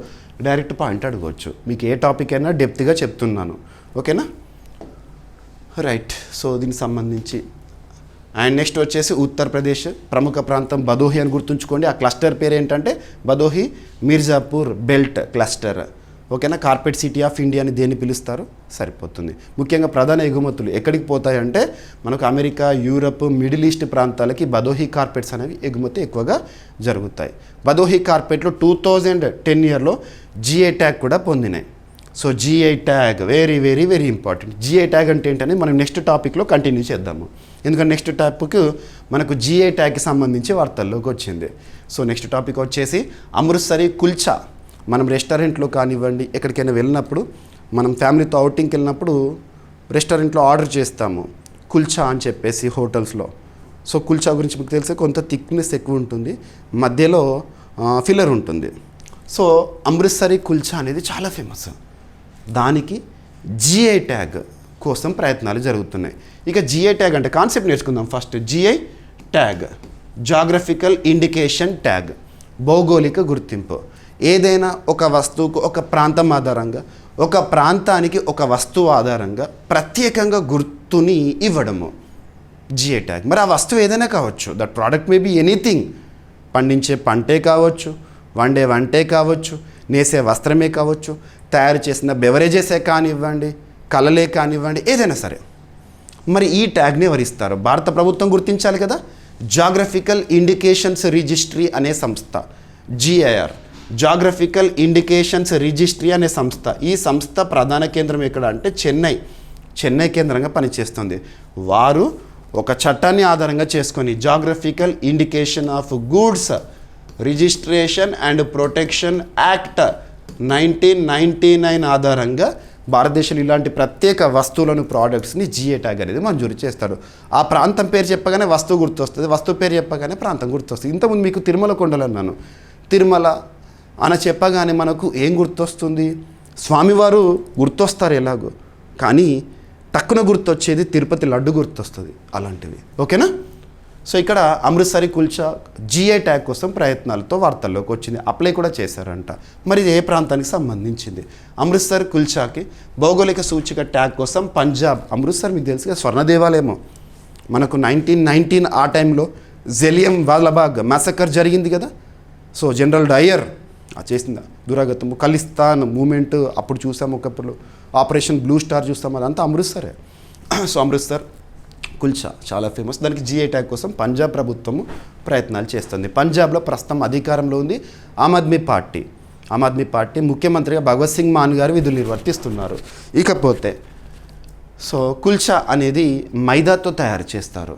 డైరెక్ట్ పాయింట్ అడగవచ్చు. మీకు ఏ టాపిక్ అయినా డెప్త్గా చెప్తున్నాను, ఓకేనా? రైట్. సో దీనికి సంబంధించి అండ్ నెక్స్ట్ వచ్చేసి ఉత్తరప్రదేశ్ ప్రముఖ ప్రాంతం బదోహి అని గుర్తుంచుకోండి. ఆ క్లస్టర్ పేరు ఏంటంటే బదోహి మీర్జాపూర్ బెల్ట్ క్లస్టర్, ఓకేనా? కార్పెట్ సిటీ ఆఫ్ ఇండియా అని దేన్ని పిలుస్తారు, సరిపోతుంది. ముఖ్యంగా ప్రధాన ఎగుమతులు ఎక్కడికి పోతాయంటే మనకు అమెరికా, యూరప్, మిడిల్ ఈస్ట్ ప్రాంతాలకి బదోహి కార్పెట్స్ అనేవి ఎగుమతి ఎక్కువగా జరుగుతాయి. బదోహి కార్పెట్లు 2010 ఇయర్లో జిఐ ట్యాగ్ కూడా పొందినాయి. So GI tag very very very important. GI tag అంటే ఏంటని మనం నెక్స్ట్ టాపిక్లో కంటిన్యూ చేద్దాము. ఎందుకంటే నెక్స్ట్ టాపిక్ మనకు జిఐ ట్యాగ్కి సంబంధించి వార్తల్లోకి వచ్చింది. సో నెక్స్ట్ టాపిక్ వచ్చేసి అమృత్సరీ కుల్చా. మనం రెస్టారెంట్లో కానివ్వండి, ఎక్కడికైనా వెళ్ళినప్పుడు, మనం ఫ్యామిలీతో అవుటింగ్కి వెళ్ళినప్పుడు రెస్టారెంట్లో ఆర్డర్ చేస్తాము కుల్చా అని చెప్పేసి హోటల్స్లో. సో కుల్చా గురించి మీకు తెలిసే కొంత థిక్నెస్ ఎక్కువ ఉంటుంది, మధ్యలో ఫిల్లర్ ఉంటుంది. సో అమృత్సరీ కుల్చా అనేది చాలా ఫేమస్. దానికి జిఐ ట్యాగ్ కోసం ప్రయత్నాలు జరుగుతున్నాయి. ఇక జిఐ ట్యాగ్ అంటే కాన్సెప్ట్ నేర్చుకుందాం. First GI tag, geographical indication tag. భౌగోళిక గుర్తింపు. ఏదైనా ఒక వస్తువుకు ఒక ప్రాంతం ఆధారంగా, ఒక ప్రాంతానికి ఒక వస్తువు ఆధారంగా ప్రత్యేకంగా గుర్తుని ఇవ్వడము జిఐ ట్యాగ్. మరి ఆ వస్తువు ఏదైనా కావచ్చు, that product may be anything. పండించే పంటే కావచ్చు, వండే వంటే కావచ్చు, నేసే వస్త్రమే కావచ్చు, తయారు చేసిన బెవరేజెసే కానివ్వండి, కళలే కానివ్వండి, ఏదైనా సరే. మరి ఈ ట్యాగ్ని ఎవరిస్తారు? భారత ప్రభుత్వం గుర్తించాలి కదా. జాగ్రఫికల్ ఇండికేషన్స్ రిజిస్ట్రీ అనే సంస్థ, జిఐఆర్, జాగ్రఫికల్ ఇండికేషన్స్ రిజిస్ట్రీ అనే సంస్థ. ఈ సంస్థ ప్రధాన కేంద్రం ఎక్కడ అంటే చెన్నై కేంద్రంగా పనిచేస్తుంది. వారు ఒక చట్టాన్ని ఆధారంగా చేసుకొని geographical indication of goods registration and protection act 1999 ఆధారంగా భారతదేశంలో ఇలాంటి ప్రత్యేక వస్తువులను, ప్రోడక్ట్స్ని జిఐ ట్యాగ్ అనేది మంజూరు చేస్తారు. ఆ ప్రాంతం పేరు చెప్పగానే వస్తువు గుర్తొస్తుంది, వస్తువు పేరు చెప్పగానే ప్రాంతం గుర్తొస్తుంది. ఇంతకుముందు మీకు తిరుమల కొండలు అన్నాను. తిరుమల అని చెప్పగానే మనకు ఏం గుర్తొస్తుంది? స్వామివారు గుర్తొస్తారు ఎలాగో, కానీ టక్కున గుర్తొచ్చేది తిరుపతి లడ్డు గుర్తొస్తుంది. అలాంటివి. ఓకేనా? సో ఇక్కడ అమృత్సరి కుల్చా జిఐ ట్యాగ్ కోసం ప్రయత్నాలతో వార్తల్లోకి వచ్చింది. అప్లై కూడా చేశారంట. మరి ఇది ఏ ప్రాంతానికి సంబంధించింది? అమృత్సర్ కుల్చాకి భౌగోళిక సూచిక ట్యాగ్ కోసం పంజాబ్, అమృత్సర్ మీకు తెలుసుగా స్వర్ణ దేవాలయము. మనకు 1919 ఆ టైంలో జలియం వాలాబాగ్ మ్యాసకర్ జరిగింది కదా. సో జనరల్ డయర్ చేసింది దురాగతము, ఖలిస్తాన్ మూమెంట్ అప్పుడు చూసాము, ఒకప్పుడు ఆపరేషన్ బ్లూ స్టార్ చూస్తాము, అదంతా అమృత్సరే. సో అమృత్సర్ కుల్చా చాలా ఫేమస్. దానికి జిఐ ట్యాగ్ కోసం పంజాబ్ ప్రభుత్వము ప్రయత్నాలు చేస్తుంది. పంజాబ్లో ప్రస్తుతం అధికారంలో ఉంది ఆమ్ ఆద్మీ పార్టీ. ముఖ్యమంత్రిగా భగవత్ సింగ్ మాన్ గారు విధులు నిర్వర్తిస్తున్నారు. ఇకపోతే సో కుల్చా అనేది మైదాతో తయారు చేస్తారు.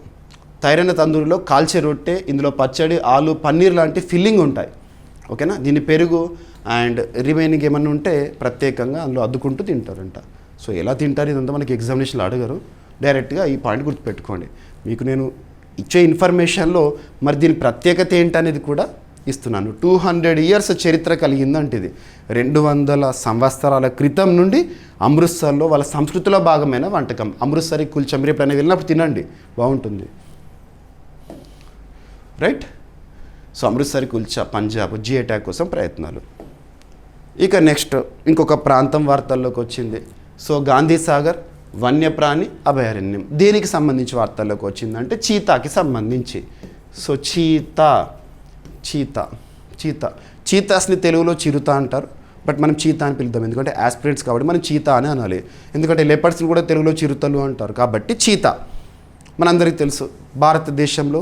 తయారైన తందూరిలో కాల్చే రొట్టె, ఇందులో పచ్చడి, ఆలు, పన్నీర్ లాంటి ఫిల్లింగ్ ఉంటాయి. ఓకేనా? దీన్ని పెరుగు అండ్ రిమైనింగ్ ఏమన్నా ఉంటే ప్రత్యేకంగా అందులో అద్దుకుంటూ తింటారంట. సో ఎలా తింటారు ఇదంతా మనకి ఎగ్జామినేషన్లో అడగరు. డైరెక్ట్గా ఈ పాయింట్ గుర్తుపెట్టుకోండి. మీకు నేను ఇచ్చే ఇన్ఫర్మేషన్లో మరి దీని ప్రత్యేకత ఏంటనేది కూడా ఇస్తున్నాను. 200 years చరిత్ర కలిగిందంటే ఇది 200 సంవత్సరాల క్రితం నుండి అమృత్సర్లో వాళ్ళ సంస్కృతిలో భాగమైన వంటకం అమృత్సరి కుల్చా. మీరు ఎప్పుడైనా వెళ్ళినప్పుడు తినండి, బాగుంటుంది. Right? So Amritsari kulcha Punjab GI tag కోసం ప్రయత్నాలు. ఇక నెక్స్ట్ ఇంకొక ప్రాంతం వార్తల్లోకి వచ్చింది. సో గాంధీ సాగర్ వన్యప్రాణి అభయారణ్యం దేనికి సంబంధించి వార్తల్లోకి వచ్చిందంటే చీతాకి సంబంధించి. సో చీతాస్ని తెలుగులో చిరుత అంటారు, బట్ మనం చీతా అని పిలుద్దాం. ఎందుకంటే యాస్పిరెంట్స్ కాబట్టి మనం చీతా అని అనాలి. ఎందుకంటే లెపర్డ్స్ని కూడా తెలుగులో చిరుతలు అంటారు కాబట్టి చీతా. మనందరికీ తెలుసు భారతదేశంలో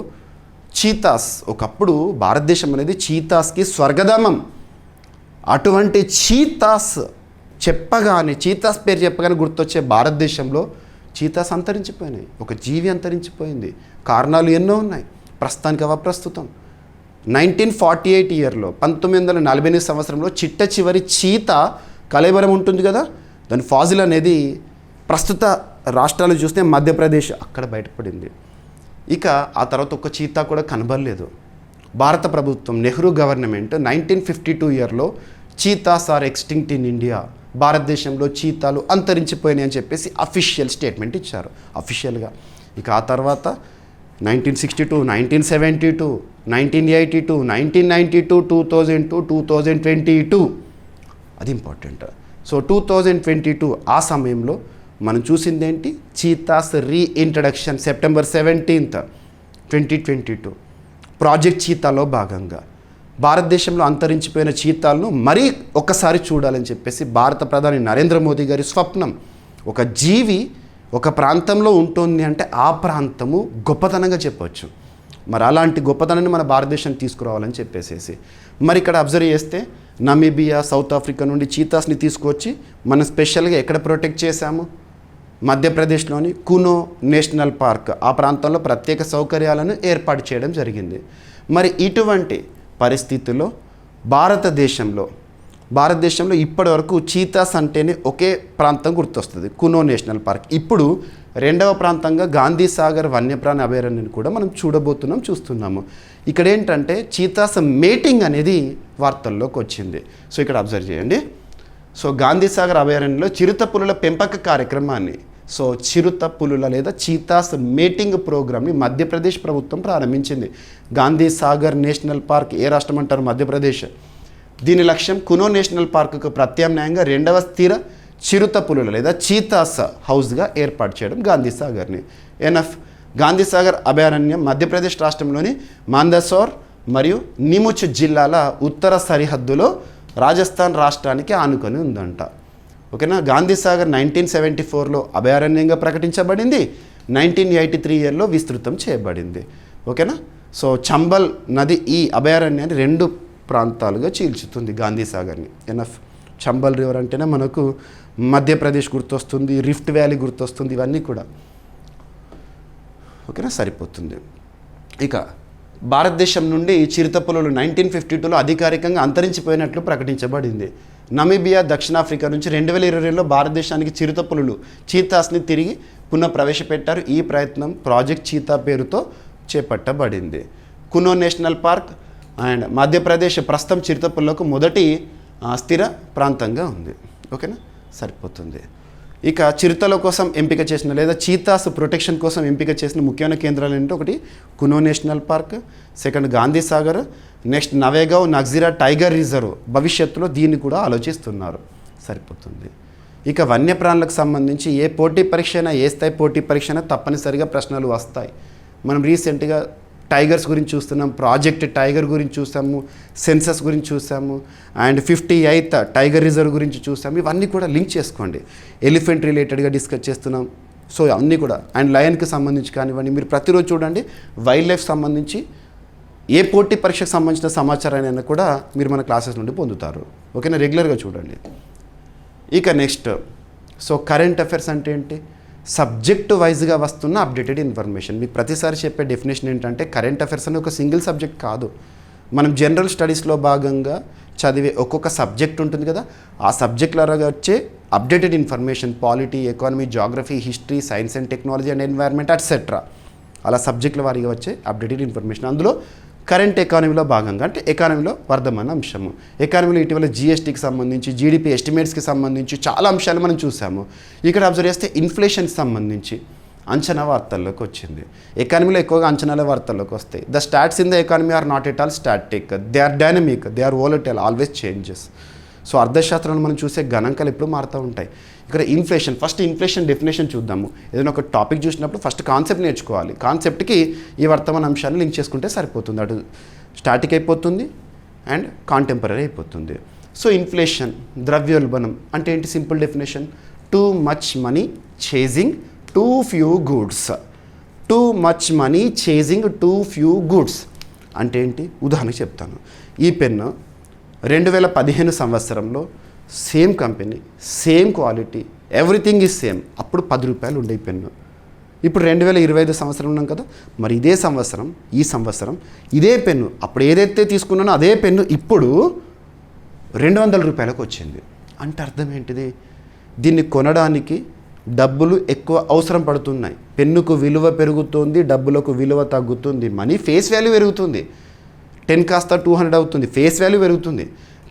చీతాస్, ఒకప్పుడు భారతదేశం అనేది చీతాస్కి స్వర్గధామం. అటువంటి చీతాస్ పేరు చెప్పగానే గుర్తొచ్చే భారతదేశంలో చీతాస్ అంతరించిపోయినాయి. ఒక జీవి అంతరించిపోయింది. కారణాలు ఎన్నో ఉన్నాయి, ప్రస్తుతానికి అప్రస్తుతం. 1948 ఇయర్లో 1948 సంవత్సరంలో చిట్ట చివరి చీత కళేబరం ఉంటుంది కదా, దాని ఫాజిల్ అనేది ప్రస్తుత రాష్ట్రాలు చూస్తే మధ్యప్రదేశ్ అక్కడ బయటపడింది. ఇక ఆ తర్వాత ఒక చీతా కూడా కనబడలేదు. భారత ప్రభుత్వం నెహ్రూ గవర్నమెంట్ 1952 ఇయర్లో cheetahs are extinct in India, భారతదేశంలో చీతాలు అంతరించిపోయినాయి అని చెప్పేసి అఫీషియల్ స్టేట్మెంట్ ఇచ్చారు అఫీషియల్గా. ఇక ఆ తర్వాత 1962, 1972, 1982, 1992, 2002, 2022 అది ఇంపార్టెంట్. సో 2022 ఆ సమయంలో మనం చూసింది ఏంటి? Cheetahs reintroduction September 17th, 2022 project చీతాలో భాగంగా భారతదేశంలో అంతరించిపోయిన చీతాలను మరీ ఒక్కసారి చూడాలని చెప్పేసి భారత ప్రధాని నరేంద్ర మోదీ గారి స్వప్నం. ఒక జీవి ఒక ప్రాంతంలో ఉంటుంది అంటే ఆ ప్రాంతము గొప్పతనంగా చెప్పవచ్చు. మరి అలాంటి గొప్పతనాన్ని మన భారతదేశం తీసుకురావాలని చెప్పేసి మరి ఇక్కడ అబ్జర్వ్ చేస్తే నమీబియా, సౌత్ ఆఫ్రికా నుండి చీతాస్ని తీసుకొచ్చి మనం స్పెషల్గా ఎక్కడ ప్రొటెక్ట్ చేశాము? మధ్యప్రదేశ్లోని కునో నేషనల్ పార్క్, ఆ ప్రాంతంలో ప్రత్యేక సౌకర్యాలను ఏర్పాటు చేయడం జరిగింది. మరి ఇటువంటి పరిస్థితుల్లో భారతదేశంలో ఇప్పటి వరకు చీతాస్ అంటేనే ఒకే ప్రాంతం గుర్తొస్తుంది, కునో నేషనల్ పార్క్. ఇప్పుడు రెండవ ప్రాంతంగా గాంధీ సాగర్ వన్యప్రాణి అభయారణ్యాన్ని కూడా మనం చూస్తున్నాము. ఇక్కడ ఏంటంటే చీతాస్ మేటింగ్ అనేది వార్తల్లోకి వచ్చింది. సో ఇక్కడ అబ్జర్వ్ చేయండి. సో గాంధీ సాగర్ అభయారణ్యంలో చిరుత పులుల పెంపక కార్యక్రమాన్ని సో చిరుత పులుల లేదా చీతాస్ మేటింగ్ ప్రోగ్రామ్ని మధ్యప్రదేశ్ ప్రభుత్వం ప్రారంభించింది. గాంధీ సాగర్ నేషనల్ పార్క్ ఏ రాష్ట్రం అంటారు? మధ్యప్రదేశ్. దీని లక్ష్యం కునో నేషనల్ పార్కుకు ప్రత్యామ్నాయంగా రెండవ స్థిర చిరుత పులుల లేదా చీతాస్ హౌస్గా ఏర్పాటు చేయడం గాంధీ సాగర్ని. ఎన్ఎఫ్ గాంధీ సాగర్ అభయారణ్యం మధ్యప్రదేశ్ రాష్ట్రంలోని మందసౌర్ మరియు నీముచ్ జిల్లాల ఉత్తర సరిహద్దులో రాజస్థాన్ రాష్ట్రానికి ఆనుకొని ఉందంట. ఓకేనా. గాంధీ సాగర్ 1974లో అభయారణ్యంగా ప్రకటించబడింది. 1983 ఇయర్లో విస్తృతం చేయబడింది. ఓకేనా. సో చంబల్ నది ఈ అభయారణ్యాన్ని 2 ప్రాంతాలుగా చీల్చుతుంది గాంధీ సాగర్ని. ఎనఫ్. చంబల్ రివర్ అంటేనే మనకు మధ్యప్రదేశ్ గుర్తొస్తుంది, రిఫ్ట్ వ్యాలీ గుర్తొస్తుంది, ఇవన్నీ కూడా. ఓకేనా, సరిపోతుంది. ఇక భారతదేశం నుండి చిరుతపులులు 1952లో అధికారికంగా అంతరించిపోయినట్లు ప్రకటించబడింది. నమీబియా, దక్షిణాఫ్రికా నుంచి 2022లో భారతదేశానికి చిరుతపులులు చీతాస్ని తిరిగి పునః ప్రవేశపెట్టారు. ఈ ప్రయత్నం ప్రాజెక్ట్ చీతా పేరుతో చేపట్టబడింది. Kuno national park and Madhya Pradesh ప్రస్తుతం చిరుతపులులకు మొదటి స్థిర ప్రాంతంగా ఉంది. ఓకేనా, సరిపోతుంది. ఇక చిరుతల కోసం ఎంపిక చేసిన లేదా చీతాస్ ప్రొటెక్షన్ కోసం ఎంపిక చేసిన ముఖ్యమైన కేంద్రాలు ఏంటంటే ఒకటి Kuno national park, second Gandhi Sagar, next Navegaon Nagzira tiger reserve. భవిష్యత్తులో దీన్ని కూడా ఆలోచిస్తున్నారు. సరిపోతుంది. ఇక వన్యప్రాణులకు సంబంధించి ఏ పోటీ పరీక్ష అయినా, ఏ స్థాయి పోటీ పరీక్ష అయినా తప్పనిసరిగా ప్రశ్నలు వస్తాయి. మనం రీసెంట్గా టైగర్స్ గురించి చూస్తున్నాం, ప్రాజెక్ట్ టైగర్ గురించి చూసాము, సెన్సస్ గురించి చూసాము, అండ్ 58th టైగర్ రిజర్వ్ గురించి చూసాము. ఇవన్నీ కూడా లింక్ చేసుకోండి. ఎలిఫెంట్ రిలేటెడ్గా డిస్కస్ చేస్తున్నాం. సో అన్నీ కూడా అండ్ లయన్కి సంబంధించి కానివ్వండి, మీరు ప్రతిరోజు చూడండి. వైల్డ్ లైఫ్ సంబంధించి ఏ పోటీ పరీక్షకు సంబంధించిన సమాచారాన్ని కూడా మీరు మన క్లాసెస్ నుండి పొందుతారు. ఓకేనా, రెగ్యులర్గా చూడండి. ఇక నెక్స్ట్, సో కరెంట్ అఫైర్స్ అంటే ఏంటి? సబ్జెక్ట్ వైజ్గా వస్తున్న అప్డేటెడ్ ఇన్ఫర్మేషన్. మీకు ప్రతిసారి చెప్పే డెఫినేషన్ ఏంటంటే కరెంట్ అఫైర్స్ అని ఒక సింగిల్ సబ్జెక్ట్ కాదు. మనం జనరల్ స్టడీస్లో భాగంగా చదివే ఒక్కొక్క సబ్జెక్ట్ ఉంటుంది కదా, ఆ సబ్జెక్టులో వచ్చే updated information, polity, economy, geography, history, science and technology and environment et cetera, అలా సబ్జెక్టుల వారీగా వచ్చే అప్డేటెడ్ ఇన్ఫర్మేషన్. అందులో కరెంట్ ఎకానమీలో భాగంగా అంటే ఎకానమీలో వర్ధమాన అంశము. ఎకానమీలో ఇటీవల జీఎస్టీకి సంబంధించి, జీడిపి ఎస్టిమేట్స్కి సంబంధించి చాలా అంశాలు మనం చూసాము. ఇక్కడ అబ్జర్వ్ చేస్తే ఇన్ఫ్లేషన్కి సంబంధించి అంచనా వార్తల్లోకి వచ్చింది. ఎకానమీలో ఎక్కువగా అంచనాల వార్తల్లోకి వస్తాయి. The stats in the economy are not at all static, they are dynamic, they are volatile, always changes. So అర్థశాస్త్రంలో మనం చూసే గణాంకాలు ఎప్పుడు మారుతూ ఉంటాయి. ఇక్కడ ఇన్ఫ్లేషన్, ఫస్ట్ ఇన్ఫ్లేషన్ డెఫినేషన్ చూద్దాము. ఏదైనా ఒక టాపిక్ చూసినప్పుడు ఫస్ట్ కాన్సెప్ట్ నేర్చుకోవాలి. కాన్సెప్ట్కి ఈ వర్తమాన అంశాన్ని లింక్ చేసుకుంటే సరిపోతుంది. అటు స్టాటిక్ అయిపోతుంది అండ్ కాంటెంపరీ అయిపోతుంది. సో ఇన్ఫ్లేషన్, ద్రవ్యోల్బణం అంటే ఏంటి? Simple definition, too much money chasing two few goods. Too much money chasing two few goods అంటే ఏంటి? ఉదాహరణకు చెప్తాను. ఈ పెన్ను 2015 సంవత్సరంలో same company, same quality, everything is same. అప్పుడు 10 రూపాయలు ఉండే పెన్ను. ఇప్పుడు 2025 సంవత్సరం ఉన్నాం కదా, మరి ఇదే సంవత్సరం, ఈ సంవత్సరం ఇదే పెన్ను, అప్పుడు ఏదైతే తీసుకున్నానో అదే పెన్ను ఇప్పుడు 200 రూపాయలకు వచ్చింది. అంటే అర్థం ఏంటిది? దీన్ని కొనడానికి డబ్బులు ఎక్కువ అవసరం పడుతున్నాయి. పెన్నుకు విలువ పెరుగుతుంది, డబ్బులకు విలువ తగ్గుతుంది. మనీ ఫేస్ వాల్యూ పెరుగుతుంది. 10 కాస్త 200 అవుతుంది, ఫేస్ వాల్యూ పెరుగుతుంది.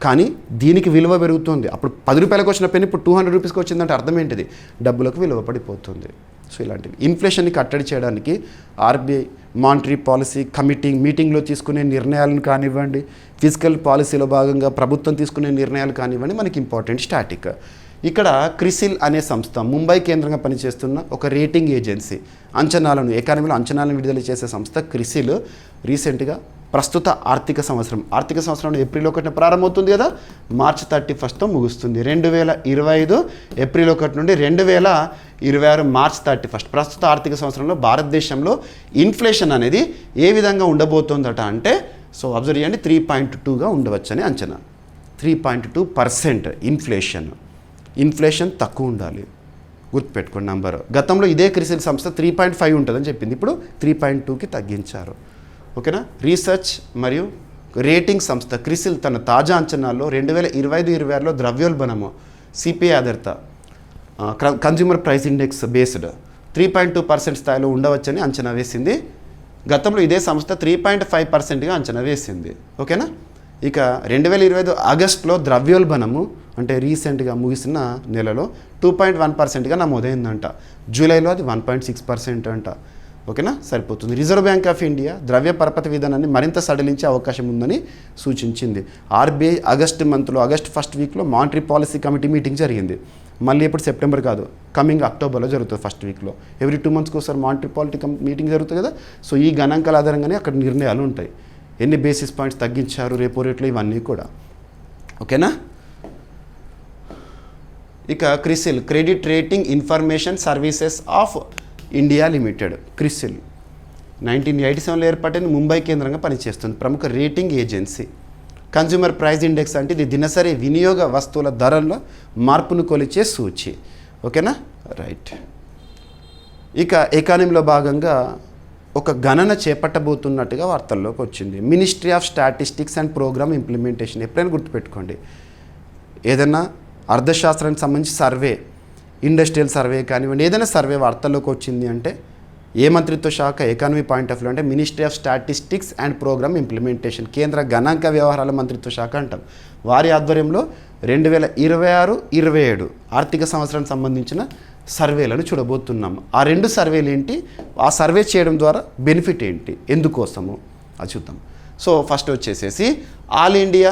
కానీ దీనికి విలువ పెరుగుతుంది. అప్పుడు 10 రూపాయలకు వచ్చిన పెన్ ఇప్పుడు 200 రూపీస్కి వచ్చిందంటే అర్థం ఏంటిది? డబ్బులకు విలువ పడిపోతుంది. సో ఇలాంటివి ఇన్ఫ్లేషన్ని కట్టడి చేయడానికి ఆర్బీఐ మానిటరీ పాలసీ మీటింగ్లో తీసుకునే నిర్ణయాలను కానివ్వండి, ఫిజికల్ పాలసీలో భాగంగా ప్రభుత్వం తీసుకునే నిర్ణయాలు కానివ్వండి, మనకి ఇంపార్టెంట్ స్టాటిక్. ఇక్కడ క్రిసిల్ అనే సంస్థ ముంబై కేంద్రంగా పనిచేస్తున్న ఒక రేటింగ్ ఏజెన్సీ, అంచనాలను, ఎకానమీలో అంచనాలను విడుదల చేసే సంస్థ క్రిసిల్ రీసెంట్గా ప్రస్తుత ఆర్థిక సంవత్సరం ఏప్రిల్ 1 ప్రారంభమవుతుంది కదా, మార్చ్ 31తో ముగుస్తుంది. 2025 ఏప్రిల్ 1 నుండి 2026 మార్చ్ 31. ప్రస్తుత ఆర్థిక సంవత్సరంలో భారతదేశంలో ఇన్ఫ్లేషన్ అనేది ఏ విధంగా ఉండబోతోందట అంటే, సో అబ్జర్వ్ చేయండి, 3.2గా ఉండవచ్చని అంచనా. 3.2% ఇన్ఫ్లేషన్ తక్కువ ఉండాలి, గుర్తుపెట్టుకోండి నంబర్. గతంలో ఇదే క్రిసిల్ సంస్థ 3.5 ఉంటుందని చెప్పింది, ఇప్పుడు 3.2కి తగ్గించారు. ఓకేనా. రీసెర్చ్ మరియు రేటింగ్ సంస్థ క్రిసిల్ తన తాజా అంచనాల్లో 2025-26లో ద్రవ్యోల్బణము సిపిఐ ఆధారిత కన్జ్యూమర్ ప్రైస్ ఇండెక్స్ బేస్డ్ 3.2% స్థాయిలో ఉండవచ్చని అంచనా వేసింది. గతంలో ఇదే సంస్థ 3.5%గా అంచనా వేసింది. ఓకేనా. ఇక 2025 ఆగస్టులో ద్రవ్యోల్బణము అంటే రీసెంట్గా ముగిసిన నెలలో 2.1%గా నమోదైందంట. జూలైలో అది 1.6% అంట. ఓకేనా, సరిపోతుంది. రిజర్వ్ బ్యాంక్ ఆఫ్ ఇండియా ద్రవ్య పరపతి విధానాన్ని మరింత సడలించే అవకాశం ఉందని సూచించింది. ఆర్బీఐ ఆగస్ట్ ఫస్ట్ వీక్లో మానిటరీ పాలసీ కమిటీ మీటింగ్ జరిగింది. మళ్ళీ ఇప్పుడు సెప్టెంబర్ కాదు, కమింగ్ అక్టోబర్లో జరుగుతుంది ఫస్ట్ వీక్లో. ఎవ్రీ 2 monthsకి ఒకసారి మానిటరీ పాలసీ మీటింగ్ జరుగుతుంది కదా. సో ఈ గణాంకాల ఆధారంగానే అక్కడ నిర్ణయాలు ఉంటాయి. ఎన్ని బేసిస్ పాయింట్స్ తగ్గించారు రెపో రేట్లు, ఇవన్నీ కూడా. ఓకేనా. ఇక CRISIL, credit rating information services of India limited. CRISIL 1987లో ఏర్పాటైన ముంబై కేంద్రంగా పనిచేస్తుంది. ప్రముఖ rating agency. Consumer price index అంటే ఇది దినసరి వినియోగ వస్తువుల ధరల్లో మార్పును కొలిచే సూచి. ఓకేనా, రైట్. ఇక ఎకానమీలో భాగంగా ఒక గణన చేపట్టబోతున్నట్టుగా వార్తల్లోకి వచ్చింది. Ministry of statistics and programme implementation. ఎప్పుడైనా గుర్తుపెట్టుకోండి, ఏదైనా అర్థశాస్త్రానికి సంబంధించి సర్వే, ఇండస్ట్రియల్ సర్వే కానివ్వండి, ఏదైనా సర్వే వార్తల్లోకి వచ్చింది అంటే ఏ మంత్రిత్వ శాఖ ఎకానమీ పాయింట్ ఆఫ్ వ్యూ అంటే ministry of statistics and programme implementation, కేంద్ర గణాంక వ్యవహారాల మంత్రిత్వ శాఖ అంటాం. వారి ఆధ్వర్యంలో 2026-27 ఆర్థిక సంవత్సరానికి సంబంధించిన సర్వేలను చూడబోతున్నాం. ఆ 2 సర్వేలు ఏంటి, ఆ సర్వే చేయడం ద్వారా బెనిఫిట్ ఏంటి, ఎందుకోసము అది చూద్దాం. సో ఫస్ట్ వచ్చేసేసి all India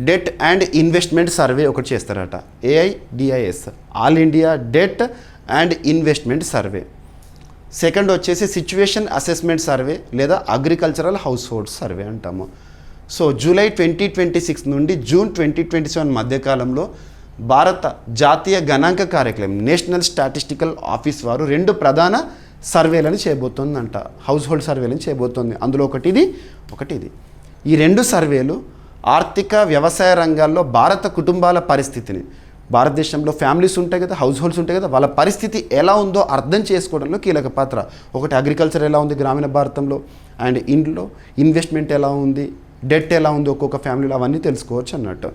debt and investment survey ఒకటి చేస్తారట, AIDIS, all India debt and investment survey. Second వచ్చేసి సిచ్యువేషన్ అసెస్మెంట్ సర్వే లేదా అగ్రికల్చరల్ హౌస్ హోల్డ్ సర్వే అంటాము. సో జూలై 2026 నుండి జూన్ 2027 మధ్యకాలంలో భారత జాతీయ గణాంక కార్యాలయం నేషనల్ స్టాటిస్టికల్ ఆఫీస్ వారు 2 ప్రధాన సర్వేలను చేయబోతుందంట, హౌస్ హోల్డ్ సర్వేలను చేయబోతోంది. అందులో ఒకటి ఇది. ఈ 2 సర్వేలు ఆర్థిక వ్యవసాయ రంగాల్లో భారత కుటుంబాల పరిస్థితిని, భారతదేశంలో ఫ్యామిలీస్ ఉంటాయి కదా, హౌస్ హోల్డ్స్ ఉంటాయి కదా, వాళ్ళ పరిస్థితి ఎలా ఉందో అర్థం చేసుకోవడంలో కీలక పాత్ర. ఒకటి అగ్రికల్చర్ ఎలా ఉంది గ్రామీణ భారతంలో, అండ్ ఇంట్లో ఇన్వెస్ట్మెంట్ ఎలా ఉంది, డెట్ ఎలా ఉంది ఒక్కొక్క ఫ్యామిలీలో, అవన్నీ తెలుసుకోవచ్చు అన్నట్టు.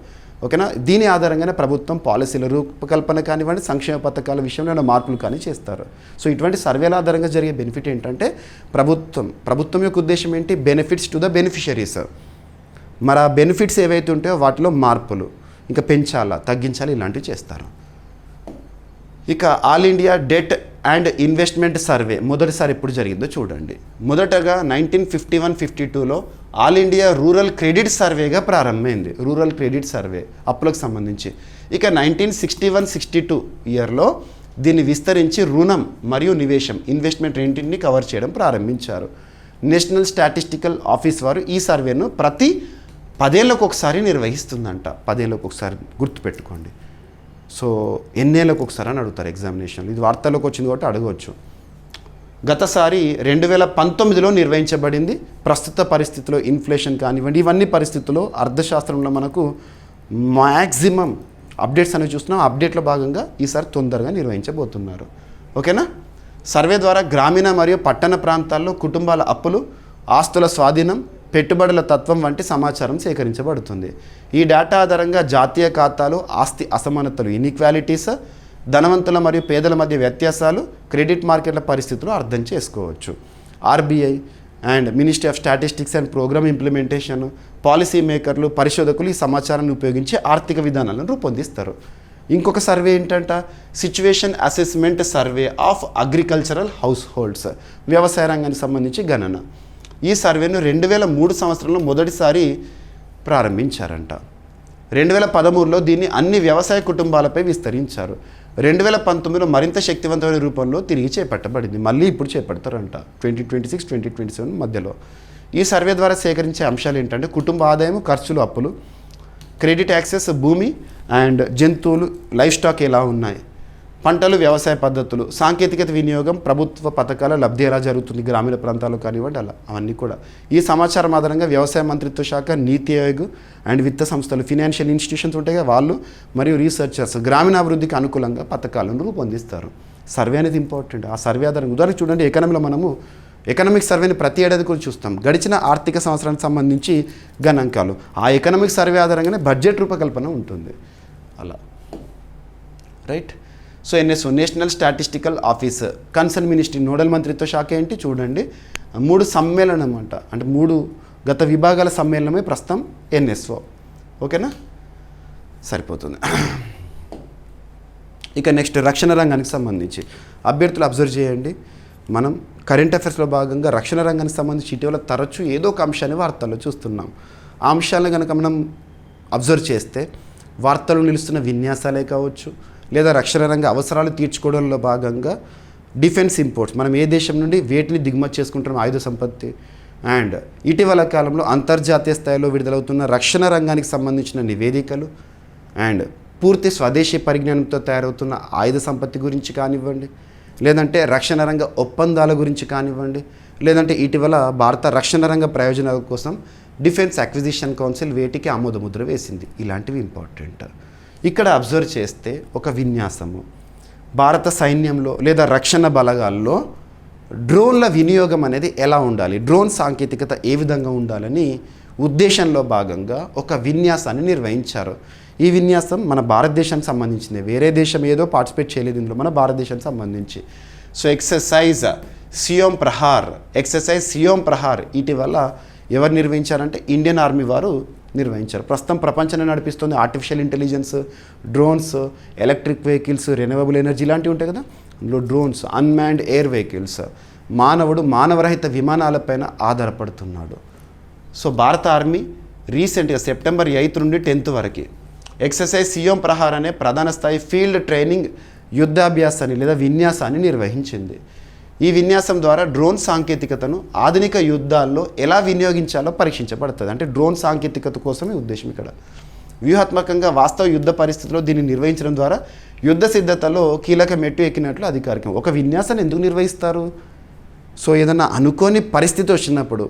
ఓకేనా. దీని ఆధారంగానే ప్రభుత్వం పాలసీల రూపకల్పన కానివ్వండి, సంక్షేమ పథకాల విషయంలో మార్పులు కానీ చేస్తారు. సో ఇటువంటి సర్వేల ఆధారంగా జరిగే బెనిఫిట్ ఏంటంటే ప్రభుత్వం యొక్క ఉద్దేశం ఏంటి, బెనిఫిట్స్ టు ద బెనిఫిషరీస్. మరి ఆ బెనిఫిట్స్ ఏవైతే ఉంటాయో వాటిలో మార్పులు ఇంకా పెంచాలా, తగ్గించాలి, ఇలాంటివి చేస్తారు. ఇక all India debt and investment survey మొదటిసారి ఎప్పుడు జరిగిందో చూడండి. మొదటగా 1951-52లో ఆల్ ఇండియా రూరల్ క్రెడిట్ సర్వేగా ప్రారంభమైంది. రూరల్ క్రెడిట్ సర్వే అప్పులకు సంబంధించి. ఇక 1961-62 ఇయర్లో దీన్ని విస్తరించి రుణం మరియు నివేశం, ఇన్వెస్ట్మెంట్ రెండింటిని కవర్ చేయడం ప్రారంభించారు. నేషనల్ స్టాటిస్టికల్ ఆఫీస్ వారు ఈ సర్వేను ప్రతి 10 ఏళ్ళకు ఒకసారి నిర్వహిస్తుందంట. 10 ఏళ్ళకు ఒకసారి, గుర్తుపెట్టుకోండి. సో ఎన్నేళ్ళకు ఒకసారి అని అడుగుతారు ఎగ్జామినేషన్లు. ఇది వార్తల్లోకి వచ్చింది కాబట్టి అడగవచ్చు. గతసారి 2019లో నిర్వహించబడింది. ప్రస్తుత పరిస్థితిలో ఇన్ఫ్లేషన్ కానివ్వండి, ఇవన్నీ పరిస్థితుల్లో అర్థశాస్త్రంలో మనకు మ్యాక్సిమం అప్డేట్స్ అనేవి చూస్తున్నాం. అప్డేట్లో భాగంగా ఈసారి తొందరగా నిర్వహించబోతున్నారు. ఓకేనా. సర్వే ద్వారా గ్రామీణ మరియు పట్టణ ప్రాంతాల్లో కుటుంబాల అప్పులు, ఆస్తుల స్వాధీనం, పెట్టుబడుల తత్వం వంటి సమాచారం సేకరించబడుతుంది. ఈ డేటా ఆధారంగా జాతీయ ఖాతాలు, ఆస్తి అసమానతలు, ఇన్ఈక్వాలిటీస్, ధనవంతుల మరియు పేదల మధ్య వ్యత్యాసాలు, క్రెడిట్ మార్కెట్ల పరిస్థితులు అర్థం చేసుకోవచ్చు. RBI and ministry of statistics and programme implementation, policy మేకర్లు, పరిశోధకులు ఈ సమాచారాన్ని ఉపయోగించి ఆర్థిక విధానాలను రూపొందిస్తారు. ఇంకొక సర్వే ఏంటంట, situation assessment survey of agricultural house holds, వ్యవసాయ రంగానికి సంబంధించి గణన. ఈ సర్వేను 2003 సంవత్సరంలో మొదటిసారి ప్రారంభించారంట. 2013లో దీన్ని అన్ని వ్యవసాయ కుటుంబాలపై విస్తరించారు. 2019లో మరింత శక్తివంతమైన రూపంలో తిరిగి చేపట్టబడింది. మళ్ళీ ఇప్పుడు చేపడతారంట 2026-2027 మధ్యలో. ఈ సర్వే ద్వారా సేకరించే అంశాలు ఏంటంటే కుటుంబ ఆదాయం, ఖర్చులు, అప్పులు, క్రెడిట్ యాక్సెస్, భూమి అండ్ జంతువులు, లైఫ్ స్టాక్ ఎలా ఉన్నాయి, పంటలు, వ్యవసాయ పద్ధతులు, సాంకేతికత వినియోగం, ప్రభుత్వ పథకాల లబ్ధి ఎలా జరుగుతుంది గ్రామీణ ప్రాంతాల్లో కానివ్వండి, అలా అవన్నీ కూడా. ఈ సమాచారం ఆధారంగా వ్యవసాయ మంత్రిత్వ శాఖ, నీతి ఆయోగ్ అండ్ విత్త సంస్థలు, ఫినాన్షియల్ ఇన్స్టిట్యూషన్స్ ఉంటాయి వాళ్ళు మరియు రీసెర్చర్స్ గ్రామీణాభివృద్ధికి అనుకూలంగా పథకాలను రూపొందిస్తారు. సర్వే అనేది ఇంపార్టెంట్. ఆ సర్వే ఆధారంగా ఉదాహరణ చూడండి, ఎకనామీలో మనము ఎకనామిక్ సర్వేని ప్రతి ఏడాది కూడా చూస్తాం. గడిచిన ఆర్థిక సంవత్సరానికి సంబంధించి గణాంకాలు, ఆ ఎకనామిక్ సర్వే ఆధారంగానే బడ్జెట్ రూపకల్పన ఉంటుంది అలా, right. So NSO, national statistical office, concern ministry, nodal మంత్రిత్వ శాఖ ఏంటి చూడండి. 3 సమ్మేళనం అంట, అంటే 3 గత విభాగాల సమ్మేళనమే ప్రస్తుతం NSO. ఓకేనా, సరిపోతుంది. ఇక నెక్స్ట్ రక్షణ రంగానికి సంబంధించి అభ్యర్థులు అబ్జర్వ్ చేయండి. మనం కరెంట్ అఫైర్స్లో భాగంగా రక్షణ రంగానికి సంబంధించి ఇటీవల తరచూ ఏదో ఒక అంశాన్ని వార్తల్లో చూస్తున్నాం. ఆ అంశాలను కనుక మనం అబ్జర్వ్ చేస్తే వార్తలు నిలుస్తున్న విన్యాసాలే కావచ్చు, లేదా రక్షణ రంగ అవసరాలు తీర్చుకోవడంలో భాగంగా డిఫెన్స్ ఇంపోర్ట్స్, మనం ఏ దేశం నుండి వేటిని దిగుమతి చేసుకుంటున్నాం, ఆయుధ సంపత్తి, అండ్ ఇటీవల కాలంలో అంతర్జాతీయ స్థాయిలో విడుదలవుతున్న రక్షణ రంగానికి సంబంధించిన నివేదికలు, అండ్ పూర్తి స్వదేశీ పరిజ్ఞానంతో తయారవుతున్న ఆయుధ సంపత్తి గురించి కానివ్వండి, లేదంటే రక్షణ రంగ ఒప్పందాల గురించి కానివ్వండి, లేదంటే ఇటీవల భారత రక్షణ రంగ ప్రయోజనాల కోసం డిఫెన్స్ అక్విజిషన్ కౌన్సిల్ వేటికి ఆమోదముద్ర వేసింది. ఇలాంటివి ఇంపార్టెంట్. ఇక్కడ అబ్జర్వ్ చేస్తే ఒక విన్యాసము, భారత సైన్యంలో లేదా రక్షణ బలగాల్లో డ్రోన్ల వినియోగం అనేది ఎలా ఉండాలి, డ్రోన్ సాంకేతికత ఏ విధంగా ఉండాలని ఉద్దేశంలో భాగంగా ఒక విన్యాసాన్ని నిర్వహించారు. ఈ విన్యాసం మన భారతదేశానికి సంబంధించింది, వేరే దేశం ఏదో పార్టిసిపేట్ చేయలేదు ఇందులో, మన భారతదేశానికి సంబంధించి. సో ఎక్సర్సైజ్ సియోమ్ ప్రహార్ ఇటీవల ఎవరు నిర్వహించారంటే ఇండియన్ ఆర్మీ వారు నిర్వహించారు. ప్రస్తుతం ప్రపంచాన్ని నడిపిస్తుంది artificial intelligence, drones, electric vehicles, renewable energy ఇలాంటివి ఉంటాయి కదా. అందులో డ్రోన్స్, అన్మాన్డ్ ఎయిర్ వెహికల్స్, మానవుడు మానవరహిత విమానాలపైన ఆధారపడుతున్నాడు. సో భారత ఆర్మీ రీసెంట్గా సెప్టెంబర్ 8 నుండి 10 వరకు ఎక్సర్సైజ్ సియోమ్ ప్రహార్ అనే ప్రధాన స్థాయి ఫీల్డ్ ట్రైనింగ్ యుద్ధాభ్యాసాన్ని లేదా విన్యాసాన్ని నిర్వహించింది. ఈ విన్యాసం ద్వారా డ్రోన్ సాంకేతికతను ఆధునిక యుద్ధాల్లో ఎలా వినియోగించాలో పరీక్షించబడుతుంది. అంటే డ్రోన్ సాంకేతికత కోసమే ఉద్దేశం ఇక్కడ. వ్యూహాత్మకంగా వాస్తవ యుద్ధ పరిస్థితుల్లో దీన్ని నిర్వహించడం ద్వారా యుద్ధ సిద్ధతలో కీలక మెట్టు ఎక్కినట్లు అధికారికం. ఒక విన్యాసాన్ని ఎందుకు నిర్వహిస్తారు? సో ఏదైనా అనుకోని పరిస్థితి వచ్చినప్పుడు,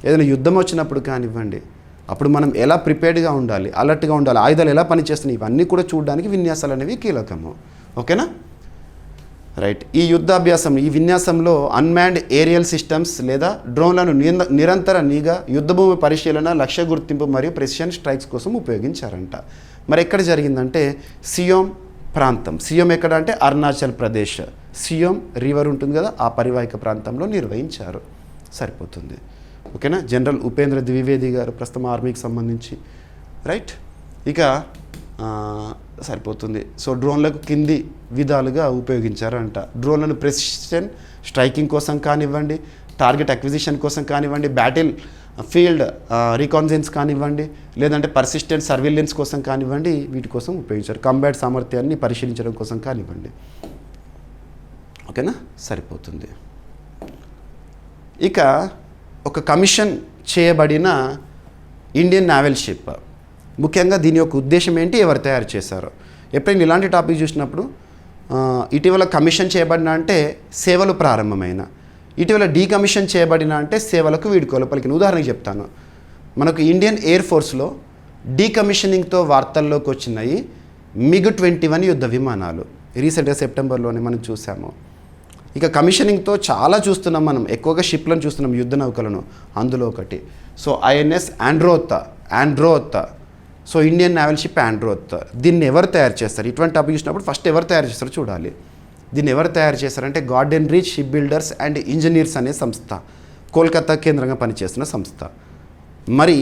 ఏదైనా యుద్ధం వచ్చినప్పుడు కానివ్వండి, అప్పుడు మనం ఎలా ప్రిపేర్డ్గా ఉండాలి, అలర్ట్గా ఉండాలి, ఆయుధాలు ఎలా పనిచేస్తున్నాయి, ఇవన్నీ కూడా చూడడానికి విన్యాసాలు అనేవి కీలకము. ఓకేనా, రైట్. ఈ యుద్ధాభ్యాసం, ఈ విన్యాసంలో అన్మాన్డ్ ఏరియల్ సిస్టమ్స్ లేదా డ్రోన్లను నిరంతర నిఘా, యుద్ధభూమి పరిశీలన, లక్ష్య గుర్తింపు మరియు ప్రెసిషన్ స్ట్రైక్స్ కోసం ఉపయోగించారంట. మరి ఎక్కడ జరిగిందంటే సియోమ్ ప్రాంతం. సియోమ్ ఎక్కడ అంటే అరుణాచల్ ప్రదేశ్. సియోమ్ రివర్ ఉంటుంది కదా, ఆ పరివాహిక ప్రాంతంలో నిర్వహించారు. సరిపోతుంది. ఓకేనా. జనరల్ ఉపేంద్ర ద్వివేది గారు ప్రస్తుతం ఆర్మీకి సంబంధించి, రైట్. ఇక సరిపోతుంది. సో డ్రోన్లకు కింది విధాలుగా ఉపయోగించారంట. డ్రోన్లను ప్రెసిషన్ స్ట్రైకింగ్ కోసం కానివ్వండి, టార్గెట్ అక్విజిషన్ కోసం కానివ్వండి, బ్యాటిల్ ఫీల్డ్ రీకాన్సెన్స్ కానివ్వండి, లేదంటే పర్సిస్టెంట్ సర్వేలెన్స్ కోసం కానివ్వండి, వీటి కోసం ఉపయోగించారు. కంబాట్ సామర్థ్యాన్ని పరిశీలించడం కోసం కానివ్వండి. ఓకేనా, సరిపోతుంది. ఇక ఒక కమిషన్ చేయబడిన ఇండియన్ నావల్ షిప్, ముఖ్యంగా దీని యొక్క ఉద్దేశం ఏంటి, ఎవరు తయారు చేశారో. ఎప్పుడైనా ఇలాంటి టాపిక్ చూసినప్పుడు ఇటీవల కమిషన్ చేయబడిన అంటే సేవలు ప్రారంభమైన, ఇటీవల డీకమిషన్ చేయబడిన అంటే సేవలకు వీడుకోలు పలికిన. ఉదాహరణకి చెప్తాను, మనకు ఇండియన్ ఎయిర్ ఫోర్స్లో డీకమిషనింగ్తో వార్తల్లోకి వచ్చినాయి MiG-21 యుద్ధ విమానాలు. రీసెంట్గా సెప్టెంబర్లోనే మనం చూసాము. ఇక కమిషనింగ్తో చాలా చూస్తున్నాం మనం, ఎక్కువగా షిప్లను చూస్తున్నాం, యుద్ధ నౌకలను. అందులో ఒకటి so INS Androth. So Indian naval ship Androth. దీన్ని ఎవరు తయారు చేస్తారు? ఇటువంటి టాపిక్ చూసినప్పుడు ఫస్ట్ ఎవరు తయారు చేస్తారో చూడాలి. దీన్ని ఎవరు తయారు చేస్తారంటే garden reach ship builders and engineers అనే సంస్థ, కోల్కతా కేంద్రంగా పనిచేస్తున్న సంస్థ. మరి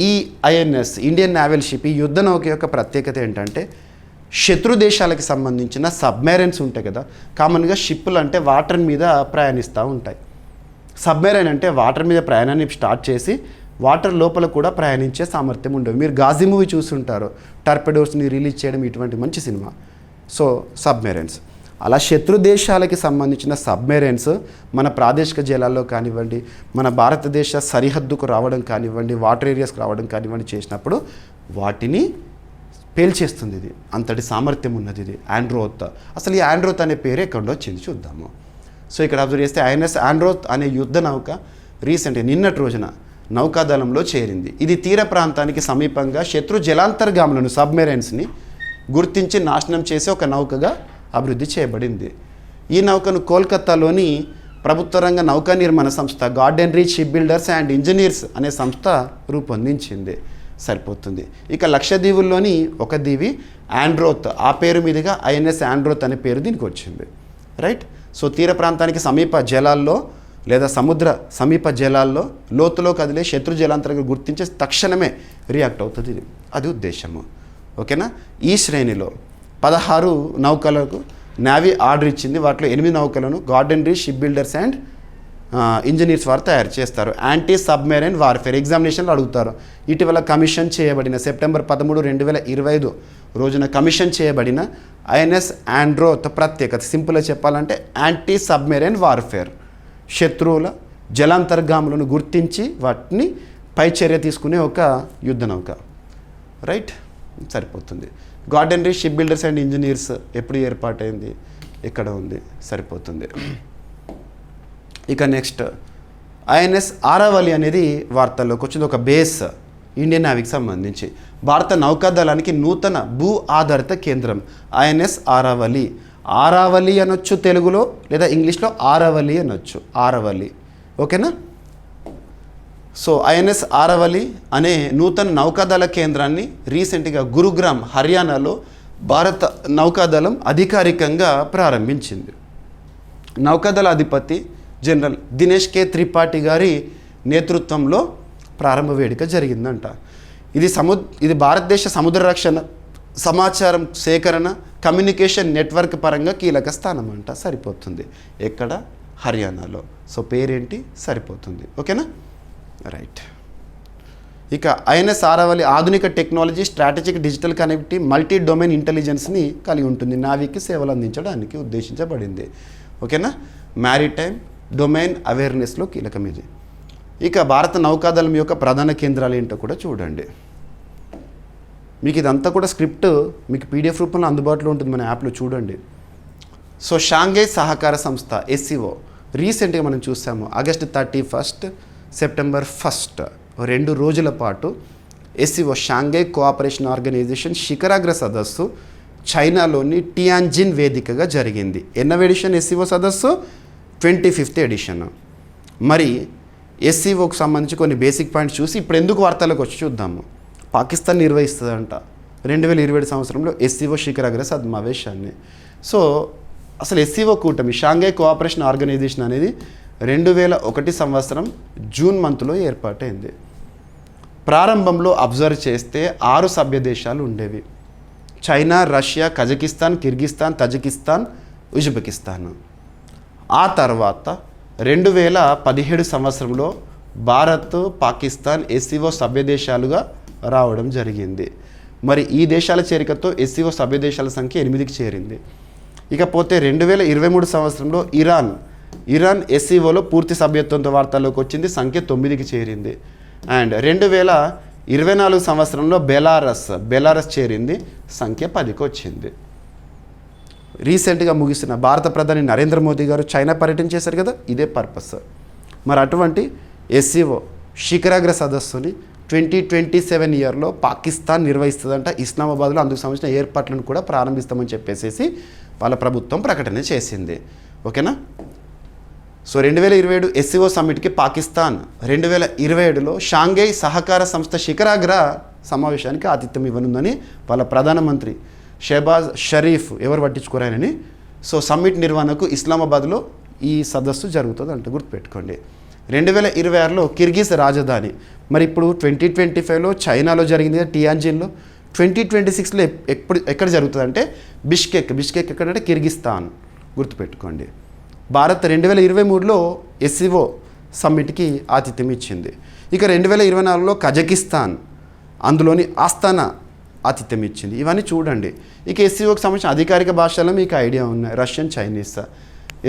ఈ INS ఇండియన్ నావల్ షిప్, ఈ యుద్ధ నౌక యొక్క ప్రత్యేకత ఏంటంటే శత్రు దేశాలకు సంబంధించిన సబ్మెరైన్స్ ఉంటాయి కదా. కామన్గా షిప్పులు అంటే వాటర్ మీద ప్రయాణిస్తూ ఉంటాయి. సబ్మెరైన్ అంటే వాటర్ మీద ప్రయాణాన్ని స్టార్ట్ చేసి వాటర్ లోపల కూడా ప్రయాణించే సామర్థ్యం ఉండవు. మీరు గాజీ మూవీ చూస్తుంటారు, టర్పెడోస్ని రిలీజ్ చేయడం, ఇటువంటి మంచి సినిమా. సో సబ్మెరైన్స్, అలా శత్రు దేశాలకి సంబంధించిన సబ్మెరైన్స్ మన ప్రాదేశిక జలాల్లో కానివ్వండి, మన భారతదేశ సరిహద్దుకు రావడం కానివ్వండి, వాటర్ ఏరియాస్కి రావడం కానివ్వండి చేసినప్పుడు వాటిని పేల్చేస్తుంది. ఇది అంతటి సామర్థ్యం ఉన్నది ఇది ఆండ్రోత్. అసలు ఈ ఆండ్రోత్ అనే పేరు ఎక్కడో వచ్చింది చూద్దాము. సో ఇక్కడ అబ్జర్వ్ చేస్తే INS ఆండ్రోత్ అనే యుద్ధ నౌక రీసెంట్గా నిన్నటి రోజున నౌకాదళంలో చేరింది. ఇది తీర ప్రాంతానికి సమీపంగా శత్రు జలాంతర్గాములను, సబ్మెరైన్స్ని గుర్తించి నాశనం చేసే ఒక నౌకగా అభివృద్ధి చేయబడింది. ఈ నౌకను కోల్కతాలోని ప్రభుత్వ రంగ నౌకా నిర్మాణ సంస్థ garden reach ship builders and engineers అనే సంస్థ రూపొందించింది. సరిపోతుంది. ఇక లక్షద్వీపుల్లోని ఒక దీవి ఆండ్రోత్, ఆ పేరు మీదుగా INS ఆండ్రోత్ అనే పేరు దీనికి వచ్చింది. రైట్. సో తీర ప్రాంతానికి సమీప జలాల్లో లేదా సముద్ర సమీప జలాల్లో లోతులో కదిలే శత్రు జలాంతర్గా గుర్తించే తక్షణమే రియాక్ట్ అవుతుంది. అది ఉద్దేశము. ఓకేనా. ఈ శ్రేణిలో 16 నౌకలకు నేవీ ఆర్డర్ ఇచ్చింది. వాటిలో 8 నౌకలను గార్డెనరీ షిప్ బిల్డర్స్ అండ్ ఇంజనీర్స్ వారు తయారు చేస్తారు. యాంటీ సబ్మెరైన్ వార్ఫేర్ ఎగ్జామినేషన్లో అడుగుతారు. ఇటీవల కమిషన్ చేయబడిన సెప్టెంబర్ 13, 2025 రోజున కమిషన్ చేయబడిన ఐఎన్ఎస్ ఆండ్రోత్ ప్రత్యేకత సింపుల్గా చెప్పాలంటే యాంటీ సబ్మెరైన్ వార్ఫేర్, శత్రువుల జలాంతర్గాములను గుర్తించి వాటిని పై చర్య తీసుకునే ఒక యుద్ధ నౌక. రైట్, సరిపోతుంది. గార్డెనరీ షిప్ బిల్డర్స్ అండ్ ఇంజనీర్స్ ఎప్పుడు ఏర్పాటైంది, ఎక్కడ ఉంది, సరిపోతుంది. ఇక నెక్స్ట్ ఐఎన్ఎస్ ఆరావళి అనేది వార్తల్లోకి వచ్చింది. ఒక బేస్ ఇండియన్ నేవీకి సంబంధించి భారత నౌకాదళానికి నూతన భూ ఆధారిత కేంద్రం ఐఎన్ఎస్ ఆరావళి. ఆరావళి అనొచ్చు తెలుగులో, లేదా ఇంగ్లీష్లో ఆరావళి అనొచ్చు. ఆరావళి, ఓకేనా. సో ఐఎన్ఎస్ ఆరావళి అనే నూతన నౌకాదళ కేంద్రాన్ని రీసెంట్గా గురుగ్రామ్, హర్యానాలో భారత నౌకాదళం అధికారికంగా ప్రారంభించింది. నౌకాదళ అధిపతి జనరల్ దినేష్ కే త్రిపాఠి గారి నేతృత్వంలో ప్రారంభ వేడుక జరిగిందంట. ఇది భారతదేశ సముద్ర రక్షణ, సమాచారం సేకరణ, కమ్యూనికేషన్ నెట్వర్క్ పరంగా కీలక స్థానం అంట. సరిపోతుంది. ఎక్కడ? హర్యానాలో. సో పేరేంటి? సరిపోతుంది. ఓకేనా, రైట్. ఇక ఐఎన్ఎస్ ఆరావళి ఆధునిక technology, strategic digital connectivity, multi domain ఇంటెలిజెన్స్ని కలిగి ఉంటుంది. నావీకి సేవలు అందించడానికి ఉద్దేశించబడింది. ఓకేనా. మ్యారిటైమ్ డొమైన్ అవేర్నెస్లో కీలకం ఇది. ఇక భారత నౌకాదళం యొక్క ప్రధాన కేంద్రాలు ఏంటో కూడా చూడండి. మీకు ఇదంతా కూడా స్క్రిప్ట్ మీకు పీడిఎఫ్ రూపంలో అందుబాటులో ఉంటుంది, మన యాప్లో చూడండి. సో షాంఘై సహకార సంస్థ SCO రీసెంట్గా మనం చూసాము. ఆగస్టు 31, సెప్టెంబర్ 1 2 రోజుల పాటు SCO షాంఘై కోఆపరేషన్ ఆర్గనైజేషన్ శిఖరాగ్ర సదస్సు చైనాలోని టియాన్జిన్ వేదికగా జరిగింది. ఎన్నవ ఎడిషన్ SCO సదస్సు? 25th edition. మరి SCOకు సంబంధించి కొన్ని బేసిక్ పాయింట్స్ చూసి ఇప్పుడు ఎందుకు వార్తలకు వచ్చి చూద్దాము. పాకిస్తాన్ నిర్వహిస్తుందంట 2027 సంవత్సరంలో SCO శిఖరాగ్ర సమావేశాన్ని. సో అసలు SCO కూటమి షాంఘై కోఆపరేషన్ ఆర్గనైజేషన్ అనేది 2001 సంవత్సరం జూన్ మంత్లో ఏర్పాటైంది. ప్రారంభంలో అబ్జర్వ్ చేస్తే 6 సభ్య దేశాలు ఉండేవి. China, Russia, Kazakhstan, Kyrgyzstan, Tajikistan, Uzbekistan. ఆ తర్వాత 2017 సంవత్సరంలో భారత్, పాకిస్తాన్ SCO సభ్య దేశాలుగా రావడం జరిగింది. మరి ఈ దేశాల చేరికతో SCO సభ్య దేశాల సంఖ్య 8కి చేరింది. ఇకపోతే 2023 సంవత్సరంలో ఇరాన్ SCOలో పూర్తి సభ్యత్వంతో వార్తల్లోకి వచ్చింది, సంఖ్య 9కి చేరింది. అండ్ 2024 సంవత్సరంలో బెలారస్ చేరింది, సంఖ్య 10కి వచ్చింది. రీసెంట్గా ముగిసిన భారత ప్రధాని నరేంద్ర మోదీ గారు చైనా పర్యటన చేశారు కదా, ఇదే పర్పస్. మరి అటువంటి SCO శిఖరాగ్ర సదస్సుని 2027 ఇయర్లో పాకిస్తాన్ నిర్వహిస్తుందంట ఇస్లామాబాద్లో. అందుకు సంబంధించిన ఏర్పాట్లను కూడా ప్రారంభిస్తామని చెప్పేసి వాళ్ళ ప్రభుత్వం ప్రకటన చేసింది. ఓకేనా. సో 2027 SCO సమ్మిట్కి పాకిస్తాన్ 2027లో షాంఘై సహకార సంస్థ శిఖరాగ్ర సమావేశానికి ఆతిథ్యం ఇవ్వనుందని వాళ్ళ ప్రధానమంత్రి షెహబాజ్ షరీఫ్ ఎవరు పట్టించుకోరాయనని. సో సమ్మిట్ నిర్వహణకు ఇస్లామాబాద్లో ఈ సదస్సు జరుగుతుంది అంటే గుర్తుపెట్టుకోండి. 2026లో కిర్గిజ్ రాజధాని, మరి ఇప్పుడు 2025లో చైనాలో జరిగింది కదా టియాన్జిన్లో, 2026లో ఎక్కడ జరుగుతుంది అంటే బిష్కెక్ ఎక్కడంటే కిర్గిస్తాన్, గుర్తుపెట్టుకోండి. భారత్ 2023లో SCO సమ్మిట్కి ఆతిథ్యం ఇచ్చింది. ఇక 2024లో కజకిస్తాన్, అందులోని ఆస్తానా ఆతిథ్యం ఇచ్చింది. ఇవన్నీ చూడండి. ఇక SCOకి సంబంధించిన అధికారిక భాషలో మీకు ఐడియా ఉన్నాయి, రష్యన్, చైనీస్.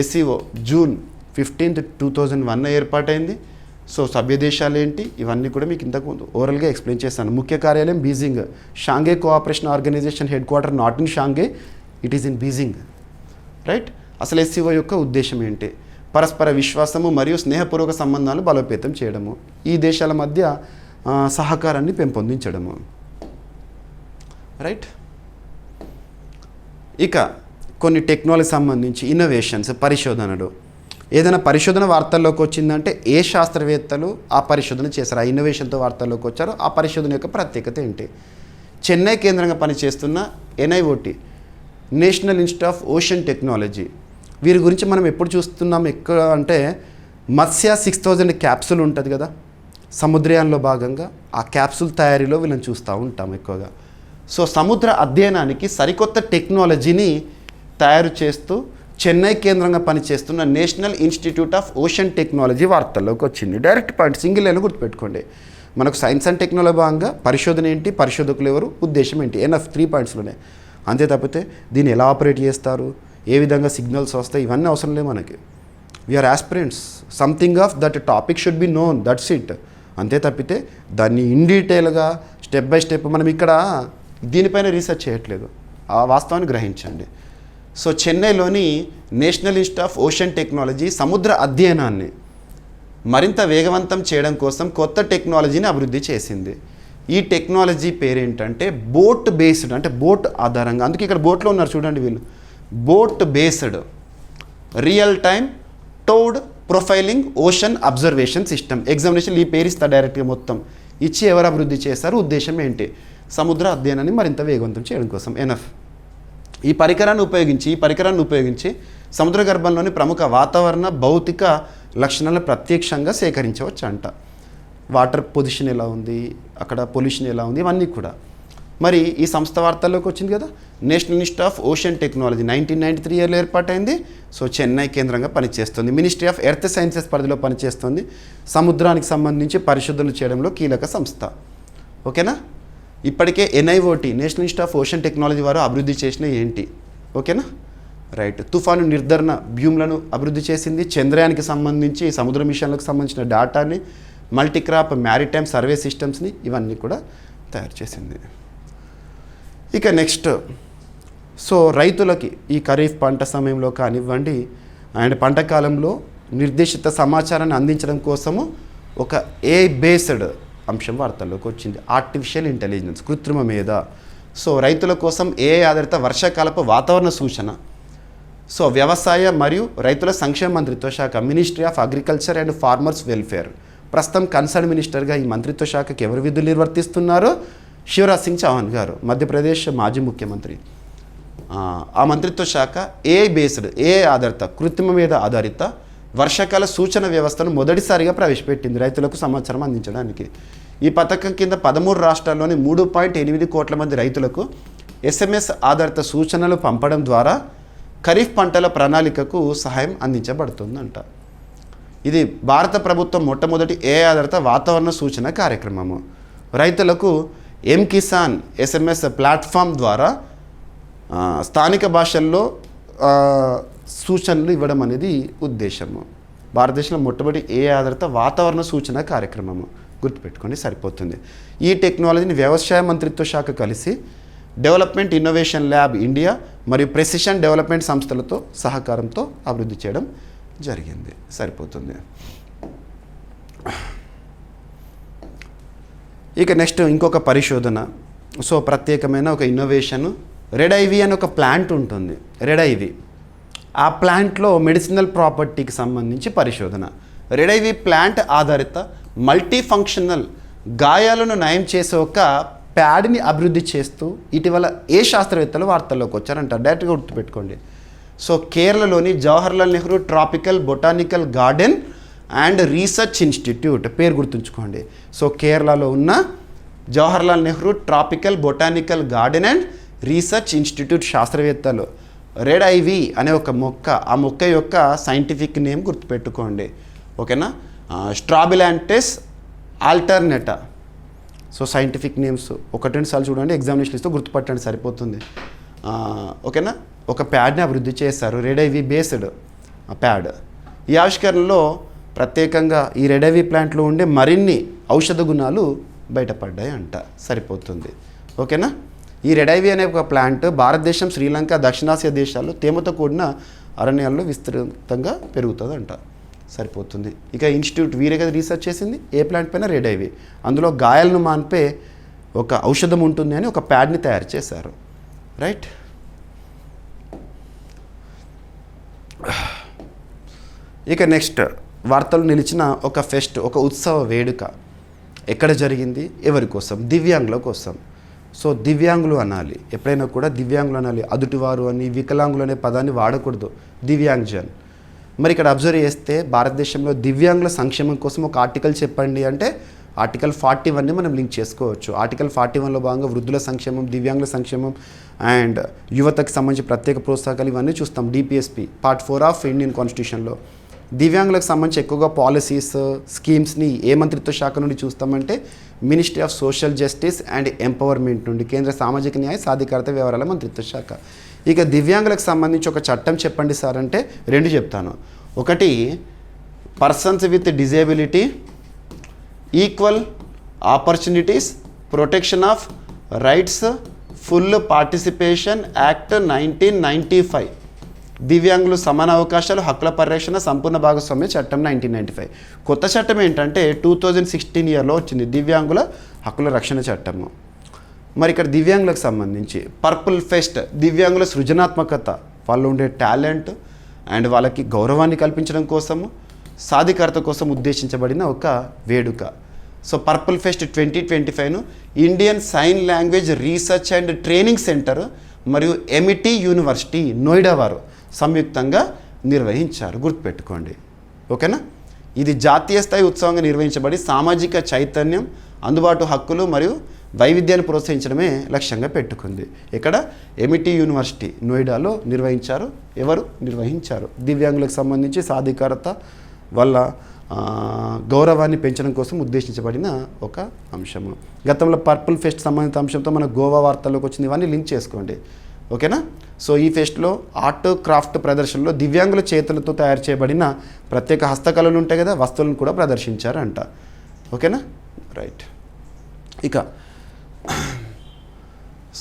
SCO జూన్ 15, 2001 ఏర్పాటైంది. సో సభ్య దేశాలు ఏంటి, ఇవన్నీ కూడా మీకు ఇంతకుముందు ఓవరాల్గా ఎక్స్ప్లెయిన్ చేస్తాను. ముఖ్య కార్యాలయం Beijing. Shanghai cooperation organisation head quarter not in Shanghai, it is in Beijing. Right. అసలు SCO యొక్క ఉద్దేశం ఏంటి? పరస్పర విశ్వాసము మరియు స్నేహపూర్వక సంబంధాలు బలోపేతం చేయడము, ఈ దేశాల మధ్య సహకారాన్ని పెంపొందించడము. రైట్. ఇక కొన్ని టెక్నాలజీ సంబంధించి ఇన్నోవేషన్స్, పరిశోధనలు. ఏదైనా పరిశోధన వార్తల్లోకి వచ్చిందంటే ఏ శాస్త్రవేత్తలు ఆ పరిశోధన చేశారు, ఆ ఇన్నోవేషన్తో వార్తల్లోకి వచ్చారో ఆ పరిశోధన యొక్క ప్రత్యేకత ఏంటి? చెన్నై కేంద్రంగా పనిచేస్తున్న NIOT, national institute of ocean technology, వీరి గురించి మనం ఎప్పుడు చూస్తున్నాం ఎక్కడ అంటే మత్స్య 6000 క్యాప్సూల్ ఉంటుంది కదా సముద్రయానంలో భాగంగా, ఆ క్యాప్సూల్ తయారీలో వీళ్ళని చూస్తూ ఉంటాం ఎక్కువగా. సో సముద్ర అధ్యయనానికి సరికొత్త టెక్నాలజీని తయారు చేస్తూ చెన్నై కేంద్రంగా పనిచేస్తున్న national institute of ocean technology వార్తల్లోకి వచ్చింది. డైరెక్ట్ పాయింట్ సింగిల్ లైన్ గుర్తుపెట్టుకోండి. మనకు సైన్స్ అండ్ టెక్నాలజీ భాగంగా పరిశోధన ఏంటి, పరిశోధకులు ఎవరు, ఉద్దేశం ఏంటి, ఎన్ఎఫ్ 3 పాయింట్స్లోనే. అంతే తప్పితే దీన్ని ఎలా ఆపరేట్ చేస్తారు, ఏ విధంగా సిగ్నల్స్ వస్తాయి, ఇవన్నీ అవసరం లేవు మనకి. We're aspirants, something of that topic should be known, that's it. అంతే తప్పితే దాన్ని ఇన్ డీటెయిల్గా స్టెప్ బై స్టెప్ మనం ఇక్కడ దీనిపైన రీసెర్చ్ చేయట్లేదు. ఆ వాస్తవాన్ని గ్రహించండి. సో చెన్నైలోని national institute of ocean technology సముద్ర అధ్యయనాన్ని మరింత వేగవంతం చేయడం కోసం కొత్త టెక్నాలజీని అభివృద్ధి చేసింది. ఈ టెక్నాలజీ పేరేంటంటే బోట్ బేస్డ్, అంటే బోట్ ఆధారంగా, అందుకే ఇక్కడ బోట్లో ఉన్నారు చూడండి వీళ్ళు, boat based real time towed profiling ocean observation system. Examination ఈ పేరు ఇస్తా డైరెక్ట్గా మొత్తం ఇచ్చి ఎవరు అభివృద్ధి చేశారు, ఉద్దేశం ఏంటి, సముద్ర అధ్యయనాన్ని మరింత వేగవంతం చేయడం కోసం. ఎనఫ్. ఈ పరికరాన్ని ఉపయోగించి సముద్ర గర్భంలోని ప్రముఖ వాతావరణ భౌతిక లక్షణాలను ప్రత్యక్షంగా సేకరించవచ్చు అంట. వాటర్ పొజిషన్ ఎలా ఉంది, అక్కడ పొల్యూషన్ ఎలా ఉంది, ఇవన్నీ కూడా. మరి ఈ సంస్థ వార్తల్లోకి వచ్చింది కదా, national institute of ocean technology 1993 ఇయర్లో ఏర్పాటైంది. సో చెన్నై కేంద్రంగా పనిచేస్తుంది. మినిస్ట్రీ ఆఫ్ ఎర్త్ సైన్సెస్ పరిధిలో పనిచేస్తుంది. సముద్రానికి సంబంధించి పరిశోధనలు చేయడంలో కీలక సంస్థ. ఓకేనా. ఇప్పటికే NIOT national institute of ocean technology వారు అభివృద్ధి చేసిన ఏంటి, ఓకేనా, రైట్. తుఫాను నిర్ధారణ బ్యూమ్లను అభివృద్ధి చేసింది. చంద్రయానికి సంబంధించి సముద్ర మిషన్లకు సంబంధించిన డేటాని, మల్టీక్రాప్ మ్యారిటైమ్ సర్వే సిస్టమ్స్ని, ఇవన్నీ కూడా తయారు చేసింది. ఇక నెక్స్ట్, సో రైతులకి ఈ ఖరీఫ్ పంట సమయంలో కానివ్వండి అండ్ పంట కాలంలో నిర్దేశిత సమాచారాన్ని అందించడం కోసము ఒక AI బేస్డ్ అంశం వార్తల్లోకి వచ్చింది. ఆర్టిఫిషియల్ ఇంటెలిజెన్స్, కృత్రిమ మేధ. సో రైతుల కోసం AI ఆధారిత వర్షాకాలపు వాతావరణ సూచన. సో వ్యవసాయ మరియు రైతుల సంక్షేమ మంత్రిత్వ శాఖ, ministry of agriculture and farmers welfare. ప్రస్తుతం కన్సర్న్ మినిస్టర్గా ఈ మంత్రిత్వ శాఖకి ఎవరు విధులు నిర్వర్తిస్తున్నారో, శివరాజ్ సింగ్ చౌహాన్ గారు, మధ్యప్రదేశ్ మాజీ ముఖ్యమంత్రి. ఆ మంత్రిత్వ శాఖ AI ఆధారిత, కృత్రిమ మేధ ఆధారిత వర్షాకాల సూచన వ్యవస్థను మొదటిసారిగా ప్రవేశపెట్టింది రైతులకు సమాచారం అందించడానికి. ఈ పథకం కింద 13 రాష్ట్రాల్లోని 3.8 కోట్ల మంది రైతులకు SMS ఆధారిత సూచనలు పంపడం ద్వారా ఖరీఫ్ పంటల ప్రణాళికకు సహాయం అందించబడుతుందంట. ఇది భారత ప్రభుత్వం మొట్టమొదటి AI ఆధారిత వాతావరణ సూచన కార్యక్రమము. రైతులకు M-Kisan SMS ప్లాట్ఫామ్ ద్వారా స్థానిక భాషల్లో సూచనలు ఇవ్వడం అనేది ఉద్దేశము. భారతదేశంలో మొట్టమొదటి AI ఆధారిత వాతావరణ సూచన కార్యక్రమము. గుర్తుపెట్టుకొని సరిపోతుంది. ఈ టెక్నాలజీని వ్యవసాయ మంత్రిత్వ శాఖ కలిసి డెవలప్మెంట్ ఇన్నోవేషన్ ల్యాబ్ ఇండియా మరియు ప్రెసిషన్ డెవలప్మెంట్ సంస్థలతో సహకారంతో అభివృద్ధి చేయడం జరిగింది. సరిపోతుంది. ఇక నెక్స్ట్ ఇంకొక పరిశోధన. సో ప్రత్యేకమైన ఒక ఇన్నోవేషన్, రెడ్ ఐవీ అని ఒక ప్లాంట్ ఉంటుంది. రెడ్ ఐవీ, ఆ ప్లాంట్లో మెడిసినల్ ప్రాపర్టీకి సంబంధించి పరిశోధన. రెడ్ ఐవీ ప్లాంట్ ఆధారిత మల్టీ ఫంక్షనల్ గాయాలను నయం చేసే ఒక ప్యాడ్ని అభివృద్ధి చేస్తూ ఇటీవల శాస్త్రవేత్తలు వార్తల్లోకి వచ్చారంట. డైరెక్ట్గా గుర్తుపెట్టుకోండి. సో కేరళలోని Jawaharlal Nehru tropical botanical garden and research institute, పేరు గుర్తుంచుకోండి. సో కేరళలో ఉన్న Jawaharlal Nehru tropical botanical garden and research institute శాస్త్రవేత్తలు రెడ్ ఐవీ అనే ఒక మొక్క, ఆ మొక్క యొక్క సైంటిఫిక్ నేమ్ గుర్తుపెట్టుకోండి. ఓకేనా, స్ట్రాబిలాంటిస్ ఆల్టర్నేటా. సో సైంటిఫిక్ నేమ్స్ 1-2 సార్లు చూడండి, ఎగ్జామినేషన్ ఇస్తూ గుర్తుపట్టండి, సరిపోతుంది. ఓకేనా, ఒక ప్యాడ్ని అభివృద్ధి చేశారు, రెడ్ ఐవీ బేస్డ్ ప్యాడ్. ఈ ఆవిష్కరణలో ప్రత్యేకంగా ఈ రెడ్ ఐవీ ప్లాంట్లో ఉండే మరిన్ని ఔషధ గుణాలు బయటపడ్డాయి అంట. సరిపోతుంది. ఓకేనా, ఈ రెడ్ ఐవీ అనే ఒక ప్లాంట్ భారతదేశం, శ్రీలంక, దక్షిణాసియా దేశాల్లో తేమతో కూడిన అరణ్యాల్లో విస్తృతంగా పెరుగుతుందంట. సరిపోతుంది. ఇక ఇన్స్టిట్యూట్ వీరే కదా రీసెర్చ్ చేసింది ఏ ప్లాంట్ పైన, రెడ్ ఐవీ. అందులో గాయాలను మాన్పే ఒక ఔషధం ఉంటుంది అని ఒక ప్యాడ్ని తయారు చేశారు. రైట్. ఇక నెక్స్ట్, వార్తలు నిలిచిన ఒక ఫెస్ట్, ఒక ఉత్సవ వేడుక ఎక్కడ జరిగింది, ఎవరి కోసం, దివ్యాంగుల కోసం. సో దివ్యాంగులు అనాలి, ఎప్పుడైనా కూడా దివ్యాంగులు అనాలి. అదుటివారు అని, వికలాంగులు అనే పదాన్ని వాడకూడదు, దివ్యాంగ్జన్. మరి ఇక్కడ అబ్జర్వ్ చేస్తే భారతదేశంలో దివ్యాంగుల సంక్షేమం కోసం ఒక ఆర్టికల్ చెప్పండి అంటే ఆర్టికల్ 41ని మనం లింక్ చేసుకోవచ్చు. ఆర్టికల్ 41లో భాగంగా వృద్ధుల సంక్షేమం, దివ్యాంగుల సంక్షేమం అండ్ యువతకు సంబంధించి ప్రత్యేక ప్రోత్సాహకాలు ఇవన్నీ చూస్తాం. డిపిఎస్పి పార్ట్ 4 ఆఫ్ ఇండియన్ కాన్స్టిట్యూషన్లో. దివ్యాంగులకు సంబంధించి ఎక్కువగా పాలసీస్, స్కీమ్స్ని ఏ మంత్రిత్వ శాఖ నుండి చూస్తామంటే ministry of social justice and empowerment నుండి, కేంద్ర సామాజిక న్యాయ సాధికారత వ్యవహారాల మంత్రిత్వ శాఖ. ఇక దివ్యాంగులకు సంబంధించి ఒక చట్టం చెప్పండి సార్ అంటే 2 చెప్తాను. ఒకటి persons with disability equal opportunities protection of rights full participation act 1995, దివ్యాంగులు సమాన అవకాశాలు హక్కుల పరిరక్షణ సంపూర్ణ భాగస్వామ్య చట్టం 1995. కొత్త చట్టం ఏంటంటే 2016 ఇయర్లో వచ్చింది దివ్యాంగుల హక్కుల రక్షణ చట్టము. మరి ఇక్కడ దివ్యాంగులకు సంబంధించి పర్పుల్ ఫెస్ట్, దివ్యాంగుల సృజనాత్మకత, వాళ్ళు ఉండే టాలెంట్ అండ్ వాళ్ళకి గౌరవాన్ని కల్పించడం కోసము, సాధికారత కోసం ఉద్దేశించబడిన ఒక వేడుక. సో పర్పుల్ ఫెస్ట్ 2025ను Indian sign language research and training centre మరియు MIT యూనివర్సిటీ నోయిడా వారు సంయుక్తంగా నిర్వహించారు, గుర్తుపెట్టుకోండి. ఓకేనా? ఇది జాతీయ స్థాయి ఉత్సవంగా నిర్వహించబడి సామాజిక చైతన్యం, అందుబాటు హక్కులు మరియు వైవిధ్యాన్ని ప్రోత్సహించడమే లక్ష్యంగా పెట్టుకుంది. ఇక్కడ MIT యూనివర్సిటీ నోయిడాలో నిర్వహించారు. ఎవరు నిర్వహించారు? దివ్యాంగులకు సంబంధించి సాధికారత వల్ల గౌరవాన్ని పెంచడం కోసం ఉద్దేశించబడిన ఒక అంశము. గతంలో పర్పుల్ ఫెస్ట్ సంబంధిత అంశంతో మన గోవా వార్తల్లోకి వచ్చింది, ఇవన్నీ లింక్ చేసుకోండి. ఓకేనా? సో ఈ ఫెస్ట్లో ఆర్ట్ క్రాఫ్ట్ ప్రదర్శనలో దివ్యాంగుల చేతులతో తయారు చేయబడిన ప్రత్యేక హస్తకళలు ఉంటాయి కదా, వస్తువులను కూడా ప్రదర్శించారంట. ఓకేనా? రైట్. ఇక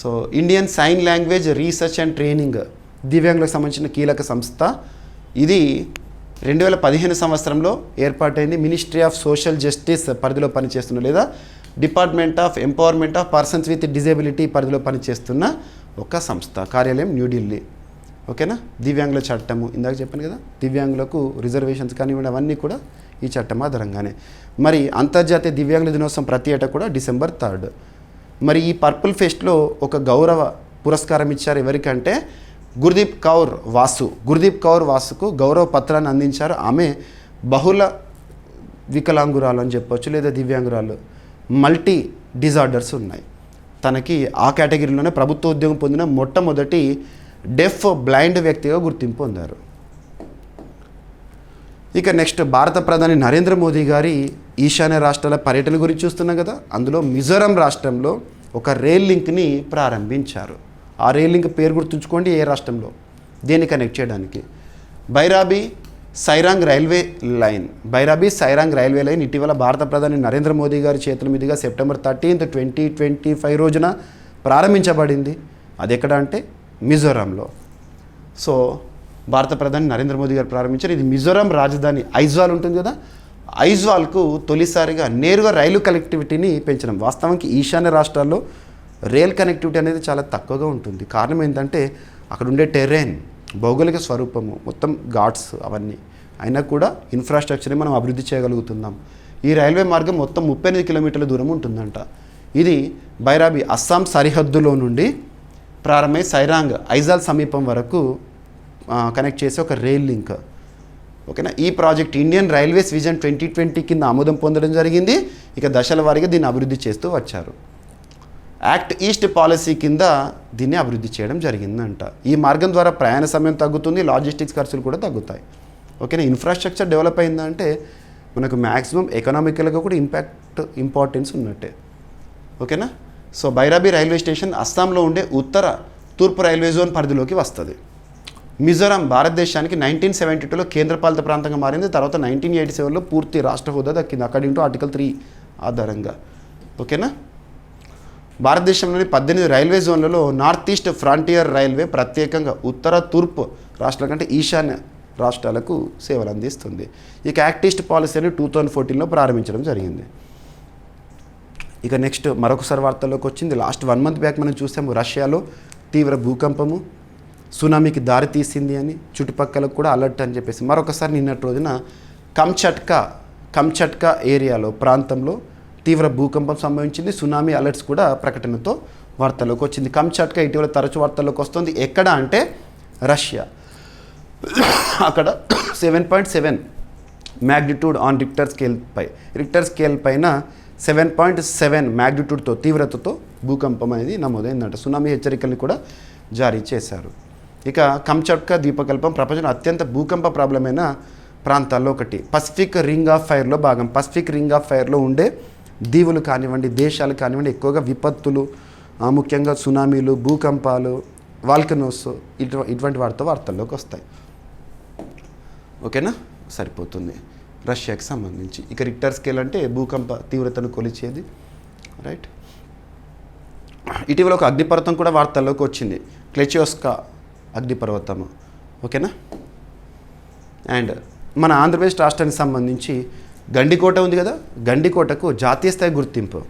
so Indian sign language research and training దివ్యాంగులకు సంబంధించిన కీలక సంస్థ. ఇది 2015 సంవత్సరంలో ఏర్పాటైంది. మినిస్ట్రీ ఆఫ్ సోషల్ జస్టిస్ పరిధిలో పనిచేస్తున్న లేదా department of empowerment of persons with disability పరిధిలో పనిచేస్తున్న ఒక సంస్థ. కార్యాలయం న్యూఢిల్లీ. ఓకేనా? దివ్యాంగుల చట్టము ఇందాక చెప్పాను కదా, దివ్యాంగులకు రిజర్వేషన్స్ కానివ్వండి అవన్నీ కూడా ఈ చట్టం ఆధారంగానే. మరి అంతర్జాతీయ దివ్యాంగుల దినోత్సవం ప్రతి ఏటా కూడా December 3. మరి ఈ పర్పుల్ ఫెస్ట్లో ఒక గౌరవ పురస్కారం ఇచ్చారు. ఎవరికంటే గుర్దీప్ కౌర్ వాసుకు గౌరవ పత్రాన్ని అందించారు. ఆమె బహుళ వికలాంగురాలు అని చెప్పొచ్చు, లేదా దివ్యాంగురాలు, మల్టీ డిజార్డర్స్ ఉన్నాయి. తనకి ఆ కేటగిరీలోనే ప్రభుత్వ ఉద్యోగం పొందిన మొట్టమొదటి డెఫ్ బ్లైండ్ వ్యక్తిగా గుర్తింపు పొందారు. ఇక నెక్స్ట్ భారత ప్రధాని నరేంద్ర మోదీ గారి ఈశాన్య రాష్ట్రాల పర్యటన గురించి చూస్తున్నాం కదా. అందులో మిజోరాం రాష్ట్రంలో ఒక రైల్ లింక్ని ప్రారంభించారు. ఆ రైల్ లింక్ పేరు గుర్తుంచుకోండి, ఏ రాష్ట్రంలో, దేన్ని కనెక్ట్ చేయడానికి. బైరాబీ సైరాంగ్ రైల్వే లైన్ ఇటీవల భారత ప్రధాని నరేంద్ర మోదీ గారి చేతుల మీదుగా September 13, 2025 రోజున ప్రారంభించబడింది. అది ఎక్కడ అంటే మిజోరాంలో. సో భారత ప్రధాని నరేంద్ర మోదీ గారు ప్రారంభించారు. ఇది మిజోరాం రాజధాని ఐజ్వాల్ ఉంటుంది కదా, ఐజ్వాల్కు తొలిసారిగా నేరుగా రైలు కనెక్టివిటీని పెంచడం. వాస్తవానికి ఈశాన్య రాష్ట్రాల్లో రైల్ కనెక్టివిటీ అనేది చాలా తక్కువగా ఉంటుంది. కారణం ఏంటంటే అక్కడ ఉండే టెర్రైన్, భౌగోళిక స్వరూపము, మొత్తం ఘాట్స్ అవన్నీ. అయినా కూడా ఇన్ఫ్రాస్ట్రక్చర్ని మనం అభివృద్ధి చేయగలుగుతున్నాం. ఈ రైల్వే మార్గం మొత్తం 38 కిలోమీటర్ల దూరం ఉంటుందంట. ఇది బైరాబీ అస్సాం సరిహద్దులో నుండి ప్రారంభమై సైరాంగ్ ఐజాల్ సమీపం వరకు కనెక్ట్ చేసే ఒక రైల్ లింక్. ఓకేనా? ఈ ప్రాజెక్ట్ ఇండియన్ రైల్వేస్ విజన్ 2020 కింద ఆమోదం పొందడం జరిగింది. ఇక దశల వారీగా దీన్ని అభివృద్ధి చేస్తూ వచ్చారు. యాక్ట్ ఈస్ట్ పాలసీ కింద దీన్ని అభివృద్ధి చేయడం జరిగిందంట. ఈ మార్గం ద్వారా ప్రయాణ సమయం తగ్గుతుంది, లాజిస్టిక్స్ ఖర్చులు కూడా తగ్గుతాయి. ఓకేనా? ఇన్ఫ్రాస్ట్రక్చర్ డెవలప్ అయిందంటే మనకు మ్యాక్సిమం ఎకనామికల్గా కూడా ఇంపార్టెన్స్ ఉన్నట్టే. ఓకేనా? సో బైరాబీ రైల్వే స్టేషన్ అస్సాంలో ఉండే ఉత్తర తూర్పు రైల్వే జోన్ పరిధిలోకి వస్తుంది. మిజోరాం భారతదేశానికి 1972లో కేంద్రపాలిత ప్రాంతంగా మారింది. తర్వాత 1987లో పూర్తి రాష్ట్ర హోదా దక్కింది అకార్డింగ్ టు ఆర్టికల్ 3 ఆధారంగా. ఓకేనా? భారతదేశంలోని 18 రైల్వే జోన్లలో నార్త్ ఈస్ట్ ఫ్రాంటియర్ రైల్వే ప్రత్యేకంగా ఉత్తర తూర్పు రాష్ట్రాల కంటే ఈశాన్య రాష్ట్రాలకు సేవలు అందిస్తుంది. ఇక యాక్ట్ ఈస్ట్ పాలసీని 2014లో ప్రారంభించడం జరిగింది. ఇక నెక్స్ట్ మరొకసారి వార్తల్లోకి వచ్చింది. లాస్ట్ 1 month బ్యాక్ మనం చూసాము, రష్యాలో తీవ్ర భూకంపము సునామీకి దారి తీసింది అని, చుట్టుపక్కలకు కూడా అలర్ట్ అని చెప్పేసి. మరొకసారి నిన్నటి రోజున కంచట్కా ఏరియాలో ప్రాంతంలో తీవ్ర భూకంపం సంభవించింది. సునామీ అలర్ట్స్ కూడా ప్రకటనతో వార్తల్లోకి వచ్చింది. కంచట్కా ఇటీవల తరచు వార్తల్లోకి వస్తుంది. ఎక్కడ అంటే రష్యా. అక్కడ 7.7 మ్యాగ్నిట్యూడ్ ఆన్ రిక్టర్ స్కేల్ పైన 7.7 మ్యాగ్నిట్యూడ్తో తీవ్రతతో భూకంపం అనేది నమోదైందంట. సునామీ హెచ్చరికల్ని కూడా జారీ చేశారు. ఇక కంచట్కా ద్వీపకల్పం ప్రపంచంలో అత్యంత భూకంప ప్రాబ్లమైన ప్రాంతాల్లో ఒకటి. పసిఫిక్ రింగ్ ఆఫ్ ఫైర్లో భాగం. పసిఫిక్ రింగ్ ఆఫ్ ఫైర్లో ఉండే దీవులు కానివ్వండి, దేశాలు కానివ్వండి, ఎక్కువగా విపత్తులు, ముఖ్యంగా సునామీలు, భూకంపాలు, వాల్కనోస్ ఇటువంటి వాటితో వార్తల్లోకి వస్తాయి. ఓకేనా, సరిపోతుంది. రష్యాకి సంబంధించి ఇక రిక్టర్ స్కేల్ అంటే భూకంప తీవ్రతను కొలిచేది. రైట్. ఇటీవల ఒక అగ్నిపర్వతం కూడా వార్తల్లోకి వచ్చింది, క్లెచోస్కా అగ్నిపర్వతము. ఓకేనా. అండ్ మన ఆంధ్రప్రదేశ్ రాష్ట్రానికి సంబంధించి గండికోట ఉంది కదా, గండికోటకు జాతీయ స్థాయి గుర్తింపు.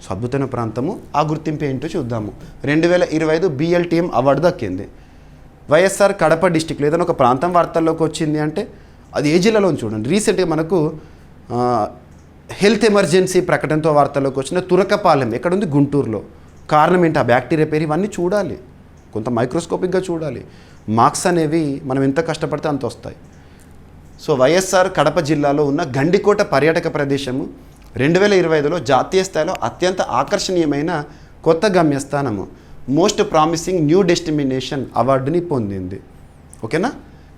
సో అద్భుతమైన ప్రాంతము. ఆ గుర్తింపు ఏంటో చూద్దాము. 2025 BLTM అవార్డు దక్కింది. వైఎస్ఆర్ కడప డిస్టిక్లో ఏదైనా ఒక ప్రాంతం వార్తల్లోకి వచ్చింది అంటే అది ఏ జిల్లాలో చూడండి. రీసెంట్గా మనకు హెల్త్ ఎమర్జెన్సీ ప్రకటనతో వార్తల్లోకి వచ్చిన తురకపాలెం ఎక్కడుంది, గుంటూరులో. కారణం ఏంటి, ఆ బ్యాక్టీరియా పేరు, ఇవన్నీ చూడాలి, కొంత మైక్రోస్కోపిక్గా చూడాలి. మార్క్స్ అనేవి మనం ఎంత కష్టపడితే అంత వస్తాయి. సో వైఎస్ఆర్ కడప జిల్లాలో ఉన్న గండికోట పర్యాటక ప్రదేశము 2025లో జాతీయ స్థాయిలో అత్యంత ఆకర్షణీయమైన కొత్త గమ్యస్థానము, మోస్ట్ ప్రామిసింగ్ న్యూ డెస్టినేషన్ అవార్డుని పొందింది. ఓకేనా.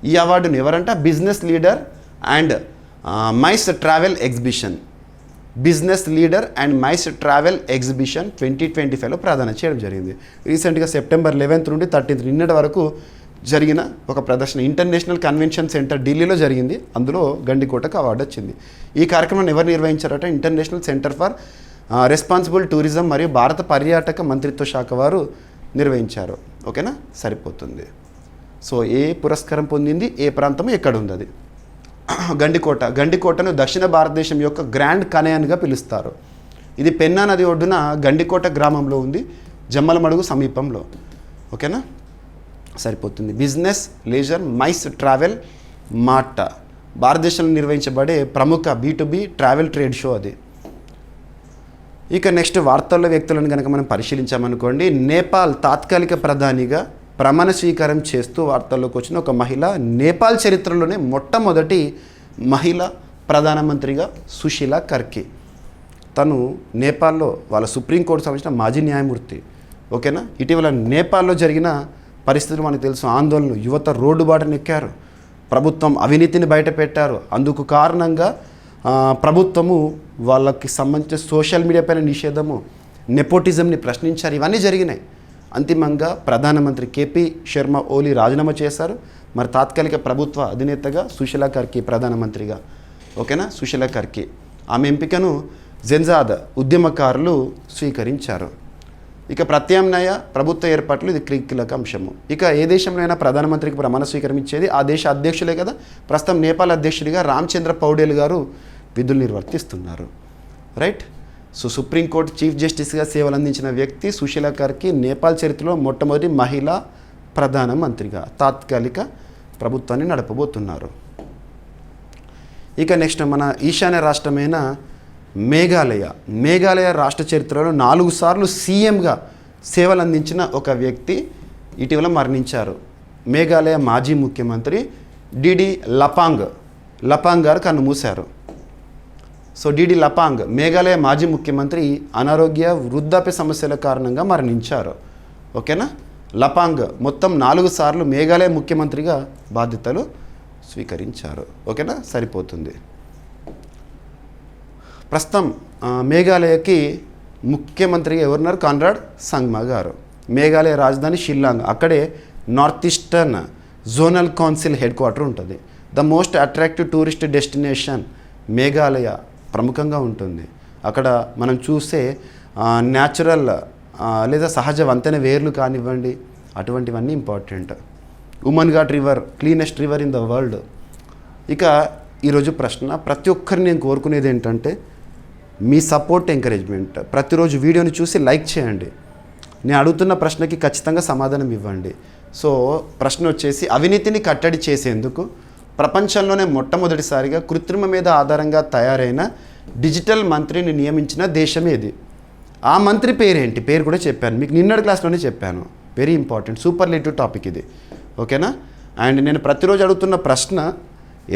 ఈ అవార్డుని ఎవరంట, business leader and MICE travel exhibition, business leader and MICE travel exhibition 2025లో ప్రదానం చేయడం జరిగింది. రీసెంట్గా సెప్టెంబర్ 11 నుండి 13 నిన్నటి వరకు జరిగిన ఒక ప్రదర్శన ఇంటర్నేషనల్ కన్వెన్షన్ సెంటర్ ఢిల్లీలో జరిగింది. అందులో గండికోటకు అవార్డు వచ్చింది. ఈ కార్యక్రమాన్ని ఎవరు నిర్వహించారట, international centre for responsible tourism మరియు భారత పర్యాటక మంత్రిత్వ శాఖ వారు నిర్వహించారు. ఓకేనా, సరిపోతుంది. సో ఏ పురస్కారం పొందింది, ఏ ప్రాంతం, ఎక్కడ ఉంది అది. గండికోట. గండికోటను దక్షిణ భారతదేశం యొక్క గ్రాండ్ కనయాన్గా పిలుస్తారు. ఇది పెన్నా నది ఒడ్డున గండికోట గ్రామంలో ఉంది, జమ్మలమడుగు సమీపంలో. ఓకేనా, సరిపోతుంది. Business leisure MICE travel mart, భారతదేశంలో నిర్వహించబడే ప్రముఖ B2B ట్రావెల్ ట్రేడ్ షో అది. ఇక నెక్స్ట్ వార్తల్లో వ్యక్తులను కనుక మనం పరిశీలించామనుకోండి, నేపాల్ తాత్కాలిక ప్రధానిగా ప్రమాణ స్వీకారం చేస్తూ వార్తల్లోకి వచ్చిన ఒక మహిళ, నేపాల్ చరిత్రలోనే మొట్టమొదటి మహిళ ప్రధానమంత్రిగా సుశీలా కర్కే. తను నేపాల్లో వాళ్ళ సుప్రీంకోర్టు సంబంధించిన మాజీ న్యాయమూర్తి. ఓకేనా. ఇటీవల నేపాల్లో జరిగిన పరిస్థితులు మనకు తెలుసు, ఆందోళనలు, యువత రోడ్డు బాటను ఎక్కారు, ప్రభుత్వం అవినీతిని బయట పెట్టారు. అందుకు కారణంగా ప్రభుత్వము వాళ్ళకి సంబంధించిన సోషల్ మీడియా పైన నిషేధము, నెపోటిజంని ప్రశ్నించారు. ఇవన్నీ జరిగినాయి. అంతిమంగా ప్రధానమంత్రి కేపీ శర్మ ఓలీ రాజీనామా చేశారు. మరి తాత్కాలిక ప్రభుత్వ అధినేతగా సుశీలా కర్కే ప్రధానమంత్రిగా. ఓకేనా, సుశీలా కర్కే. ఆమె ఎంపికను జెన్జాద్ ఉద్యమకారులు స్వీకరించారు. ఇక ప్రత్యామ్నాయ ప్రభుత్వ ఏర్పాట్లు ఇది కీలక అంశము. ఇక ఏ దేశంలో అయినా ప్రధానమంత్రికి ప్రమాణ స్వీకారం ఇచ్చేది ఆ దేశ అధ్యక్షులే కదా. ప్రస్తుతం నేపాల్ అధ్యక్షుడిగా రామచంద్ర పౌడేల్ గారు విధులు నిర్వర్తిస్తున్నారు. రైట్. సో సుప్రీంకోర్టు చీఫ్ జస్టిస్గా సేవలు అందించిన వ్యక్తి సుశీలా కర్కే నేపాల్ చరిత్రలో మొట్టమొదటి మహిళా ప్రధానమంత్రిగా తాత్కాలిక ప్రభుత్వాన్ని నడపబోతున్నారు. ఇక నెక్స్ట్ మన ఈశాన్య రాష్ట్రమైన మేఘాలయ రాష్ట్ర చరిత్రలో 4 సార్లు సీఎంగా సేవలు అందించిన ఒక వ్యక్తి ఇటీవల మరణించారు. మేఘాలయ మాజీ ముఖ్యమంత్రి డిడి లపాంగ్ గారు కన్నుమూశారు. సో డిడి లపాంగ్ మేఘాలయ మాజీ ముఖ్యమంత్రి అనారోగ్య వృద్ధాప్య సమస్యల కారణంగా మరణించారు. ఓకేనా. లపాంగ్ మొత్తం 4 సార్లు మేఘాలయ ముఖ్యమంత్రిగా బాధ్యతలు స్వీకరించారు. ఓకేనా, సరిపోతుంది. ప్రస్తుతం మేఘాలయకి ముఖ్యమంత్రిగా ఎవరున్నారు, కాన్రాడ్ సంగ్మా గారు. మేఘాలయ రాజధాని షిల్లాంగ్, అక్కడే north eastern zonal council headquarter ఉంటుంది. The most attractive tourist destination Meghalaya ప్రముఖంగా ఉంటుంది. అక్కడ మనం చూసే న్యాచురల్ లేదా సహజ వంతెన వేర్లు కానివ్వండి, అటువంటివన్నీ important. Umngot river, cleanest river in the world. ఇక ఈరోజు ప్రశ్న, ప్రతి ఒక్కరిని నేను కోరుకునేది ఏంటంటే మీ సపోర్ట్, ఎంకరేజ్మెంట్. ప్రతిరోజు వీడియోని చూసి లైక్ చేయండి. నేను అడుగుతున్న ప్రశ్నకి ఖచ్చితంగా సమాధానం ఇవ్వండి. సో ప్రశ్న వచ్చేసి, అవినీతిని కట్టడి చేసేందుకు ప్రపంచంలోనే మొట్టమొదటిసారిగా కృత్రిమ మీద ఆధారంగా తయారైన డిజిటల్ మంత్రిని నియమించిన దేశం ఏది? ఆ మంత్రి పేరేంటి? పేరు కూడా చెప్పాను మీకు, నిన్నటి క్లాస్లోనే చెప్పాను. వెరీ ఇంపార్టెంట్, సూపర్లేటివ్ టాపిక్ ఇది. ఓకేనా. అండ్ నేను ప్రతిరోజు అడుగుతున్న ప్రశ్న,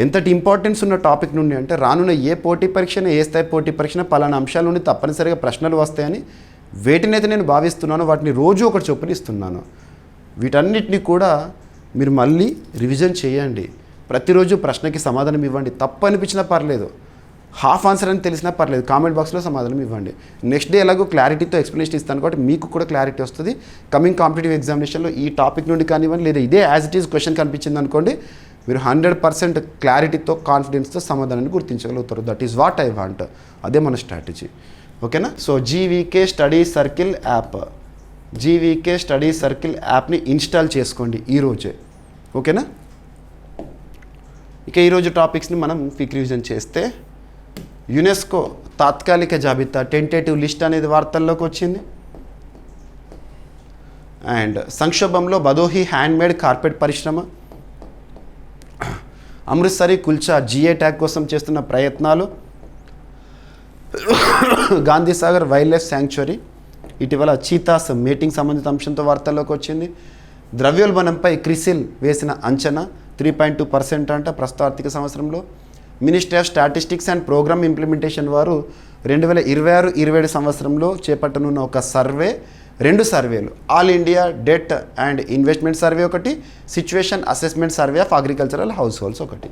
ఎంతటి ఇంపార్టెన్స్ ఉన్న టాపిక్ నుండి అంటే రానున్న ఏ పోటీ పరీక్షను ఏ స్థాయి పోటీ పరీక్షన పలానా అంశాల నుండి తప్పనిసరిగా ప్రశ్నలు వస్తాయని వేటినైతే నేను భావిస్తున్నానో వాటిని రోజు ఒకటి చొప్పున ఇస్తున్నాను. వీటన్నిటిని కూడా మీరు మళ్ళీ రివిజన్ చేయండి. ప్రతిరోజు ప్రశ్నకి సమాధానం ఇవ్వండి. తప్పు అనిపించినా పర్లేదు, హాఫ్ ఆన్సర్ అని తెలిసినా పర్లేదు, కామెంట్ బాక్స్లో సమాధానం ఇవ్వండి. నెక్స్ట్ డే ఎలాగో క్లారిటీతో ఎక్స్ప్లెనేషన్ ఇస్తాను కాబట్టి మీకు కూడా క్లారిటీ వస్తుంది. కమింగ్ కాంపిటేటివ్ ఎగ్జామినేషన్లో ఈ టాపిక్ నుండి కానివ్వండి, లేదా ఇదే యాజ్ ఇట్ ఈజ్ క్వశ్చన్ కనిపించింది అనుకోండి, మీరు 100% క్లారిటీతో కాన్ఫిడెన్స్తో సమాధానాన్ని గుర్తించగలుగుతారు. That is what I want. అదే మన స్ట్రాటజీ. ఓకేనా? So GVK study circle app, GVK study circle యాప్ని ఇన్స్టాల్ చేసుకోండి ఈరోజే. ఓకేనా? ఇక ఈరోజు టాపిక్స్ని మనం క్విక్ రివిజన్ చేస్తే, యునెస్కో తాత్కాలిక జాబితా టెంటేటివ్ లిస్ట్ అనేది వార్తల్లోకి వచ్చింది. అండ్ సంక్షోభంలో భదోహి హ్యాండ్మేడ్ కార్పెట్ పరిశ్రమ, అమృత్సరి కుల్చా జిఏ ట్యాగ్ కోసం చేస్తున్న ప్రయత్నాలు, గాంధీసాగర్ వైల్డ్ లైఫ్ శాంక్చురీ ఇటీవల చీతాస్ మీటింగ్ సంబంధిత అంశంతో వార్తల్లోకి వచ్చింది. ద్రవ్యోల్బణంపై క్రిసిల్ వేసిన అంచనా 3.2% అంట ప్రస్తుత ఆర్థిక సంవత్సరంలో. Ministry of statistics and programme implementation వారు 2026-27 సంవత్సరంలో చేపట్టనున్న ఒక సర్వే, 2 సర్వేలు, all India debt and investment survey ఒకటి, situation assessment survey of agricultural households ఒకటి.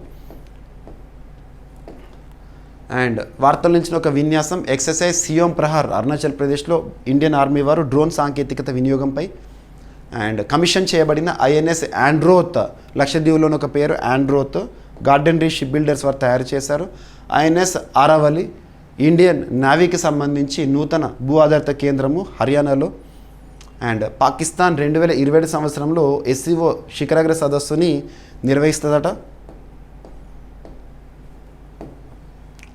అండ్ వార్తల నుంచి ఒక విన్యాసం, ఎక్సర్సైజ్ సియోమ్ ప్రహార్ అరుణాచల్ ప్రదేశ్లో ఇండియన్ ఆర్మీ వారు డ్రోన్ సాంకేతికత వినియోగంపై. అండ్ కమిషన్ చేయబడిన ఐఎన్ఎస్ ఆండ్రోత్, లక్షద్వీప్లోని ఒక పేరు Androth, garden reach ship builders వారు తయారు చేశారు. ఐఎన్ఎస్ ఆరావలి ఇండియన్ నేవీకి సంబంధించి నూతన భూ ఆధారిత కేంద్రము హర్యానాలో. అండ్ పాకిస్తాన్ 2027 సంవత్సరంలో ఎస్సీఓ శిఖరాగ్ర సదస్సుని నిర్వహిస్తుందట.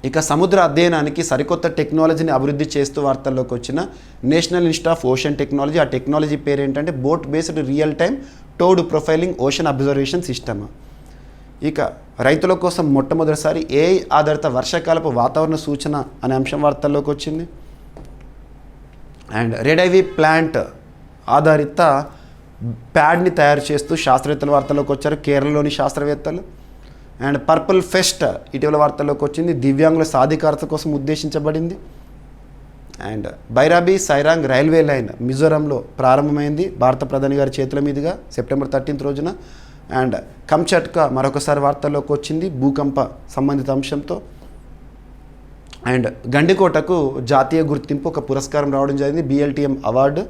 ఇక సముద్ర అధ్యయనానికి సరికొత్త టెక్నాలజీని అభివృద్ధి చేస్తూ వార్తల్లోకి వచ్చిన national institute of ocean technology. ఆ టెక్నాలజీ పేరు ఏంటంటే boat based real time towed profiling ocean observation system. ఇక రైతుల కోసం మొట్టమొదటిసారి ఏఐ ఆధారిత వర్షాకాలపు వాతావరణ సూచన అనే అంశం వార్తల్లోకి వచ్చింది. అండ్ రెడ్ ఐవీ ప్లాంట్ ఆధారిత ప్యాడ్ని తయారు చేస్తూ శాస్త్రవేత్తల వార్తల్లోకి వచ్చారు, కేరళలోని శాస్త్రవేత్తలు. అండ్ పర్పుల్ ఫెస్ట్ ఇటీవల వార్తల్లోకి వచ్చింది, దివ్యాంగుల సాధికారత కోసం ఉద్దేశించబడింది. And Bairabi Sairang railway line మిజోరంలో ప్రారంభమైంది భారత ప్రధాని గారి చేతుల మీదుగా సెప్టెంబర్ 13 రోజున. అండ్ కంచట్కా మరొకసారి వార్తల్లోకి వచ్చింది భూకంప సంబంధిత అంశంతో. అండ్ గండికోటకు జాతీయ గుర్తింపు ఒక పురస్కారం రావడం జరిగింది, BLTM అవార్డు.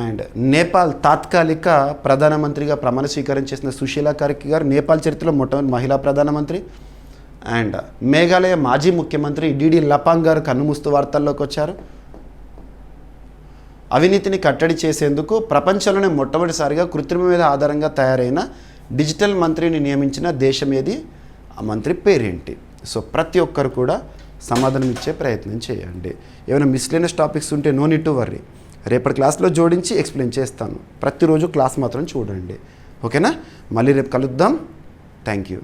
అండ్ నేపాల్ తాత్కాలిక ప్రధానమంత్రిగా ప్రమాణ స్వీకారం చేసిన సుశీలా కార్కి గారు నేపాల్ చరిత్రలో మొట్టమొదటి మహిళా ప్రధానమంత్రి. అండ్ మేఘాలయ మాజీ ముఖ్యమంత్రి డిడి లపాంగ్ గారు కన్నుమూస్తూ వార్తల్లోకి వచ్చారు. అవినీతిని కట్టడి చేసేందుకు ప్రపంచంలోనే మొట్టమొదటిసారిగా కృత్రిమ మీద ఆధారంగా తయారైన డిజిటల్ మంత్రిని నియమించిన దేశం ఏది, ఆ మంత్రి పేరేంటి? సో ప్రతి ఒక్కరు కూడా సమాధానం ఇచ్చే ప్రయత్నం చేయండి. ఏమైనా మిస్లేనియస్ టాపిక్స్ ఉంటే నో నీడ్ టు వర్రీ, రేపటి క్లాస్లో జోడించి ఎక్స్ప్లెయిన్ చేస్తాను. ప్రతిరోజు క్లాస్ మాత్రం చూడండి. ఓకేనా? మళ్ళీ రేపు కలుద్దాం. Thank you.